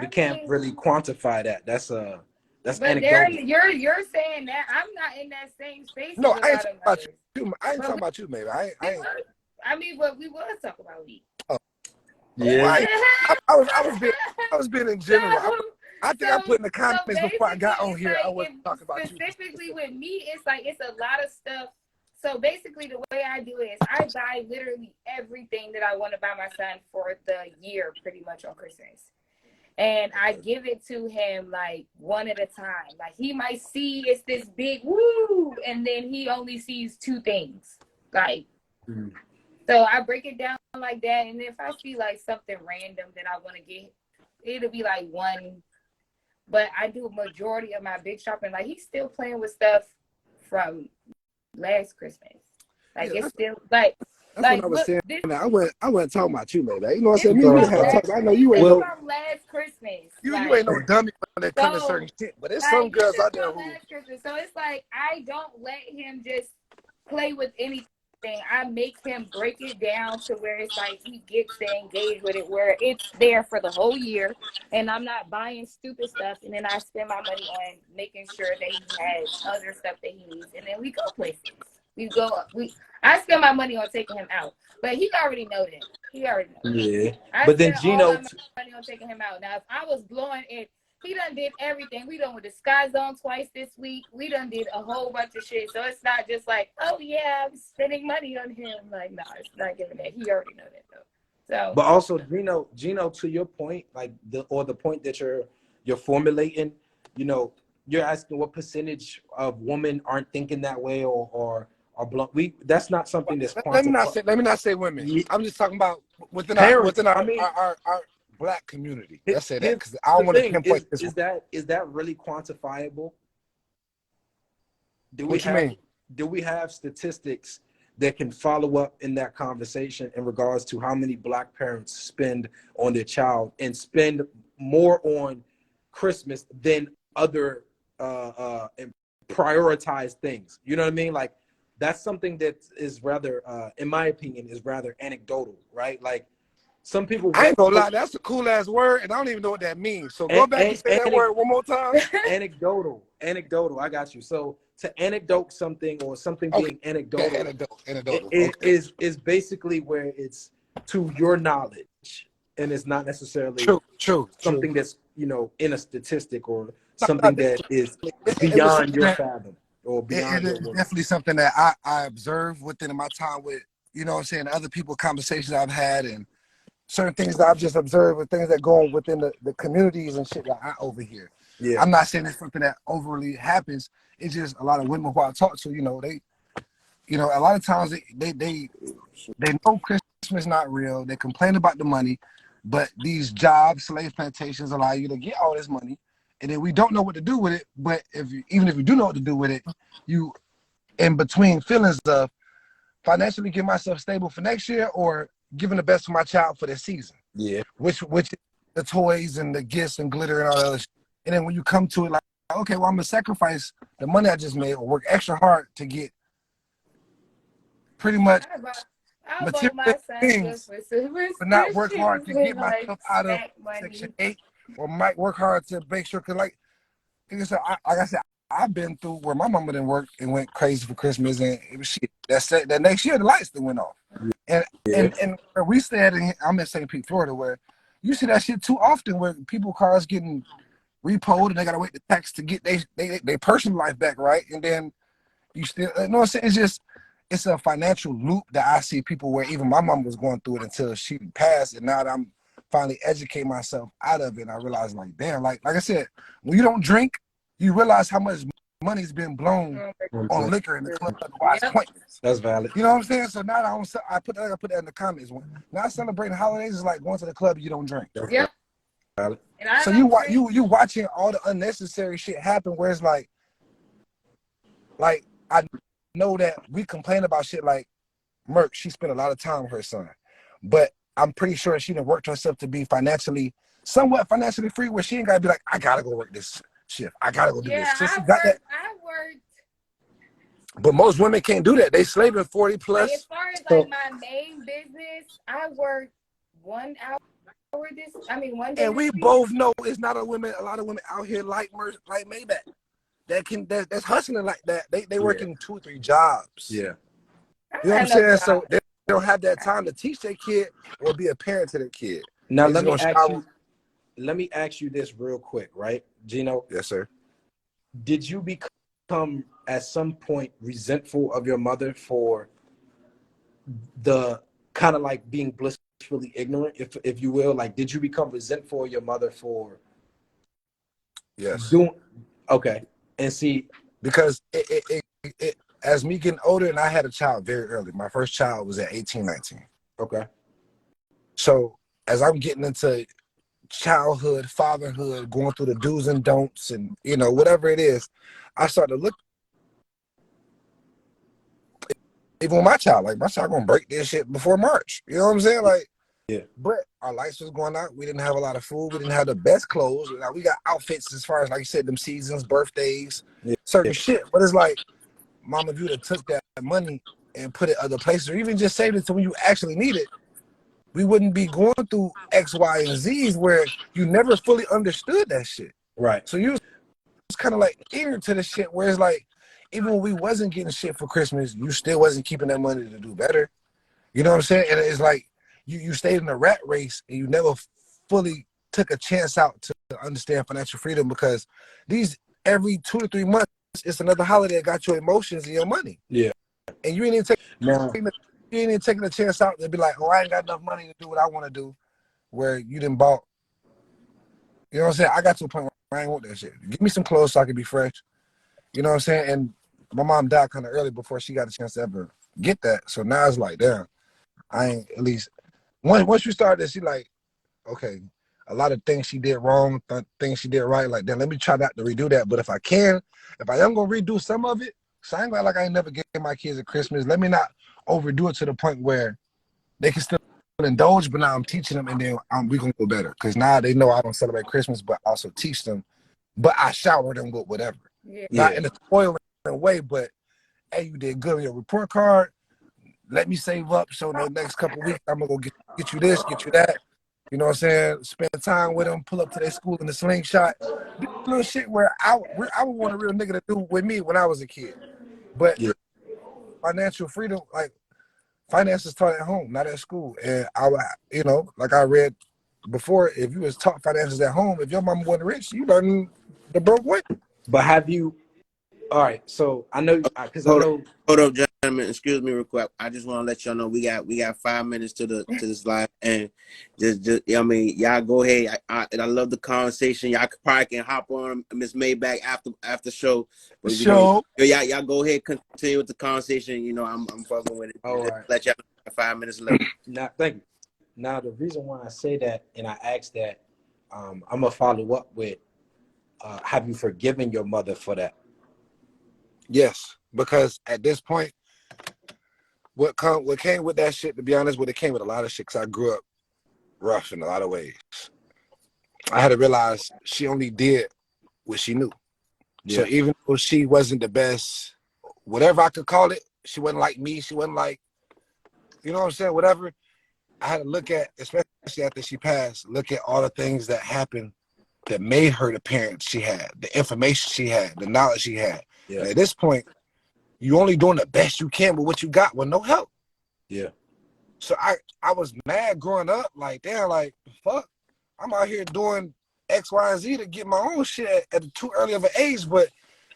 We can't really quantify that. That's But anecdotal. you're saying that I'm not in that same space. No, I ain't talking about you. I ain't talking about you, maybe. I mean, but we was talking about me. Oh. Yeah. I was being in general. I think I put in the comments before I got on here. I wasn't talking about you. Specifically with me, it's a lot of stuff. So basically, the way I do it is I buy literally everything that I want to buy my son for the year, pretty much on Christmas. And I give it to him like one at a time. Like, he might see it's this big woo, and then he only sees two things. Like, so I break it down like that. And if I see like something random that I want to get, it'll be like one. But I do a majority of my big shopping. Like, he's still playing with stuff from last Christmas. Like, it's still like. That's what I was saying. I wasn't talking about you, man. You know what I'm saying? I know you ain't from last Christmas. You ain't no dummy when it comes to certain shit. But there's some girls out there who. So it's like, I don't let him just play with anything. I make him break it down to where it's like he gets engaged with it, where it's there for the whole year, and I'm not buying stupid stuff. And then I spend my money on making sure that he has other stuff that he needs, and then we go places. I spend my money on taking him out, but he already know that. He already knows. Yeah. But then Gino, all my money on taking him out. Now, if I was blowing it, he done did everything. We done with the Sky Zone twice this week. We done did a whole bunch of shit. So it's not just like, oh yeah, I'm spending money on him. Like, no, it's not giving that. He already know that though. So. But also, Gino, to your point, like the point that you're formulating, you're asking what percentage of women aren't thinking that way or blunt. That's not something that's quantifiable. Let me not say women. Yeah. I'm just talking about within our Black community. Let's say that, because I don't want to pinpoint this. Is that really quantifiable? What you mean? Do we have statistics that can follow up in that conversation in regards to how many Black parents spend on their child and spend more on Christmas than other and prioritize things. You know what I mean? Like, that's something that is rather, in my opinion, is rather anecdotal, right? Like, some people. I ain't gonna lie, that's a cool ass word, and I don't even know what that means. So go back and say that word one more time. Anecdotal. I got you. So to anecdote something or something being anecdotal, is basically where it's to your knowledge, and it's not necessarily something that's, you know, in a statistic or something that is beyond your fathom or beyond your work. Definitely something that I observed within my time with, you know what I'm saying, other people, conversations I've had, and certain things that I've just observed with things that go on within the communities and shit that I overhear. Yeah. I'm not saying it's something that overly happens. It's just a lot of women who I talk to, you know, they, you know, a lot of times they know Christmas not real. They complain about the money, but these jobs, slave plantations, allow you to get all this money, and then we don't know what to do with it. But even if you do know what to do with it, you in between feelings of financially get myself stable for next year or giving the best for my child for this season. Yeah. Which the toys and the gifts and glitter and all that other shit. And then when you come to it, like, okay, well, I'm gonna sacrifice the money I just made or work extra hard to get pretty much material things, but not work hard to get myself out of Section 8, or might work hard to make sure, cause like I said, I've been through where my mama didn't work and went crazy for Christmas, and it was shit. That next year the lights that went off. And where we stay at, I'm in St. Pete, Florida, where you see that shit too often, where people cars getting repoed and they gotta wait the tax to get they personal life back, right? And then you still, you know what I'm saying? It's a financial loop that I see people where even my mom was going through it until she passed, and now that I'm finally educating myself out of it, I realize, like, damn, like I said, when you don't drink, you realize how much money's been blown on liquor in the club. That's valid. You know what I'm saying? So now I put that in the comments. Now celebrating holidays is like going to the club and you don't drink. Yep. So you watching all the unnecessary shit happen, where it's like I know that we complain about shit like Merck. She spent a lot of time with her son, but I'm pretty sure she done worked herself to be somewhat financially free, where she ain't gotta be like, I gotta go work this shift. I gotta go do this. So I worked. But most women can't do that. They slaving 40 plus. Like, as far as like my main business, I work 1 hour one day. And we both know it's not a lot of women out here like Maybach that's hustling like that. They working 2 or 3 jobs. Yeah. You know what I'm saying? So they don't have that time to teach their kid or be a parent to their kid. Now let me ask you this real quick, right, Gino? Yes, sir. Did you become at some point resentful of your mother for the kind of like being blissfully ignorant, if you will? Like, did you become resentful of your mother for okay? And see, because it as me getting older, and I had a child very early. My first child was at 18, 19. Okay. So as I'm getting into childhood, fatherhood, going through the do's and don'ts, and you know, whatever it is, I started to look. Even with my child gonna break this shit before March. You know what I'm saying? Like, yeah. But our lights was going out. We didn't have a lot of food. We didn't have the best clothes. Now we got outfits as far as, like you said, them seasons, birthdays, certain shit. But it's like, mama, if you'd have took that money and put it other places, or even just saved it to when you actually need it, we wouldn't be going through X, Y, and Z's where you never fully understood that shit. Right. So you was kind of like ignorant to the shit, where it's like, even when we wasn't getting shit for Christmas, you still wasn't keeping that money to do better. You know what I'm saying? And it's like you stayed in a rat race and you never fully took a chance out to understand financial freedom, because these every 2 to 3 months, it's another holiday that got your emotions and your money. Yeah. And you ain't even taking a chance out to be like, oh, I ain't got enough money to do what I want to do, where you didn't bought. You know what I'm saying? I got to a point where I ain't want that shit. Give me some clothes so I can be fresh. You know what I'm saying? And my mom died kind of early before she got a chance to ever get that. So now it's like, damn, I ain't, at least once you start this, she like, okay, a lot of things she did wrong, things she did right. Like, then let me try not to redo that. But if I am gonna redo some of it, so I ain't like I ain't never gave my kids a Christmas. Let me not overdo it to the point where they can still indulge, but now I'm teaching them, and then we're gonna go better because now they know I don't celebrate Christmas, but also teach them. But I shower them with whatever, not in a spoiling way, but hey, you did good on your report card. Let me save up so the next couple of weeks I'm gonna go get you this, get you that. You know what I'm saying? Spend time with them, pull up to their school in the slingshot. Do little shit where I would want a real nigga to do with me when I was a kid. But financial freedom, like finances taught at home, not at school. And you know, like I read before, if you was taught finances at home, if your mama wasn't rich, you learn the broke way. But have you? All right. So I know because I know. Hold up, gentlemen. Excuse me, real quick. I just want to let y'all know we got 5 minutes to this live, and just I mean, y'all go ahead. I love the conversation. Y'all probably can hop on Miss Maybach after show. But y'all go ahead, continue with the conversation. You know, I'm fucking with it. All right. Let y'all know 5 minutes left. Now, thank you. Now, the reason why I say that and I ask that, I'm gonna follow up with, have you forgiven your mother for that? Yes, because at this point, what came with that shit, to be honest, it came with a lot of shit, because I grew up rough in a lot of ways. I had to realize she only did what she knew. So even though she wasn't the best, whatever I could call it, she wasn't like me, she wasn't like, you know what I'm saying, whatever, I had to look at, especially after she passed, look at all the things that happened that made her the parent she had, the information she had, the knowledge she had. And at this point, you only doing the best you can with what you got with no help. Yeah. So I was mad growing up, like, damn, like, fuck, I'm out here doing X, Y, and Z to get my own shit at too early of an age. But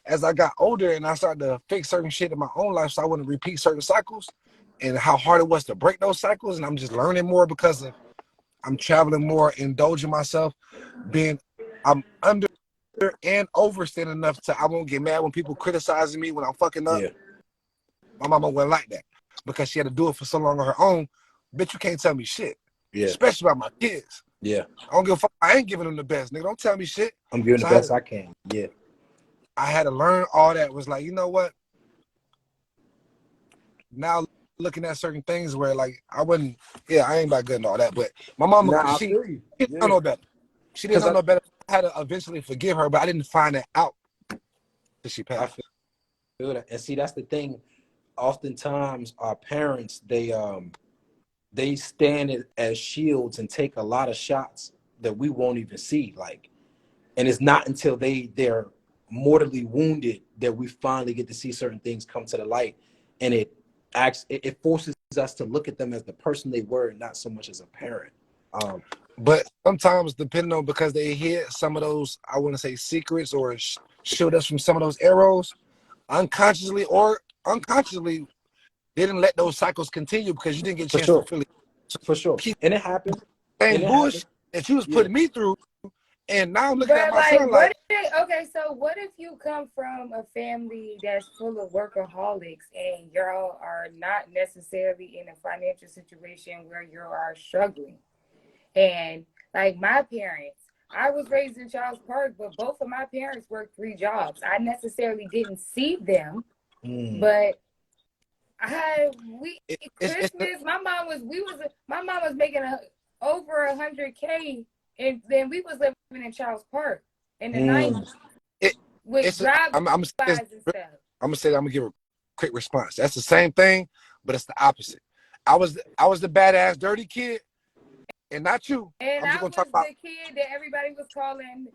as I got older and I started to fix certain shit in my own life so I wouldn't repeat certain cycles, and how hard it was to break those cycles, and I'm just learning more because I'm traveling more, indulging myself, I'm under and overstand enough to I won't get mad when people criticizing me when I'm fucking up. My mama wasn't like that because she had to do it for so long on her own. Bitch, you can't tell me shit. Especially about my kids. I don't give a fuck. I ain't giving them the best, nigga. Don't tell me shit. I'm giving the best I can. I had to learn all that. Was like, you know what? Now looking at certain things where like I wouldn't, I ain't about good and all that. But my mama, she didn't know no better. She didn't know no better. I had to eventually forgive her, but I didn't find that out till she passed. I feel that. And see, that's the thing. Oftentimes our parents, they stand as shields and take a lot of shots that we won't even see. Like, and it's not until they're mortally wounded that we finally get to see certain things come to the light. And it forces us to look at them as the person they were, not so much as a parent. But sometimes, depending on, because they hid some of those, I want to say secrets, or shielded us from some of those arrows, unconsciously or unconsciously, they didn't let those cycles continue because you didn't get a chance to feel it. For sure. And it happened. Same bullshit that you was putting me through, and now I'm looking at my like, son like, okay, so what if you come from a family that's full of workaholics and y'all are not necessarily in a financial situation where you are struggling? And like my parents, I was raised in Charles Park, but both of my parents worked 3 jobs. I necessarily didn't see them, but Christmas, my mom was making over 100K, and then we was living in Charles Park in the 90s with I'm gonna say, I'm gonna give a quick response. That's the same thing, but it's the opposite. I was the badass dirty kid, and not you. And I was the kid that everybody was calling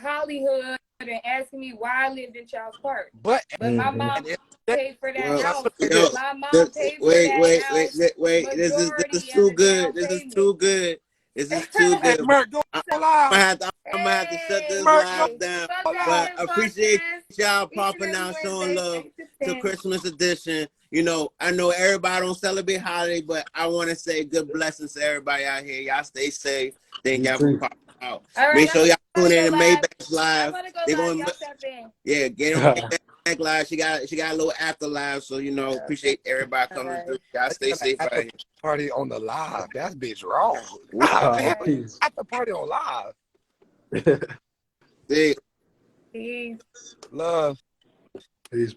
Hollywood and asking me why I lived in Charles Park. But my mom paid for that house. My mom paid for that house. Wait. This is too good. This is too good. Hey, Merk, go live. I'm gonna have to shut this live down. But appreciate y'all popping out, showing love to Christmas edition. You know, I know everybody don't celebrate holiday, but I want to say good blessings to everybody out here. Y'all stay safe. Thank y'all for popping out. Right, make sure y'all tune in to Maybach's live. They're going to get on Maybach live. She got a little after live, so you know, appreciate everybody coming through. Y'all stay safe out here. Party on the live. That's bitch wrong. At the party on live. Peace. Love. Peace.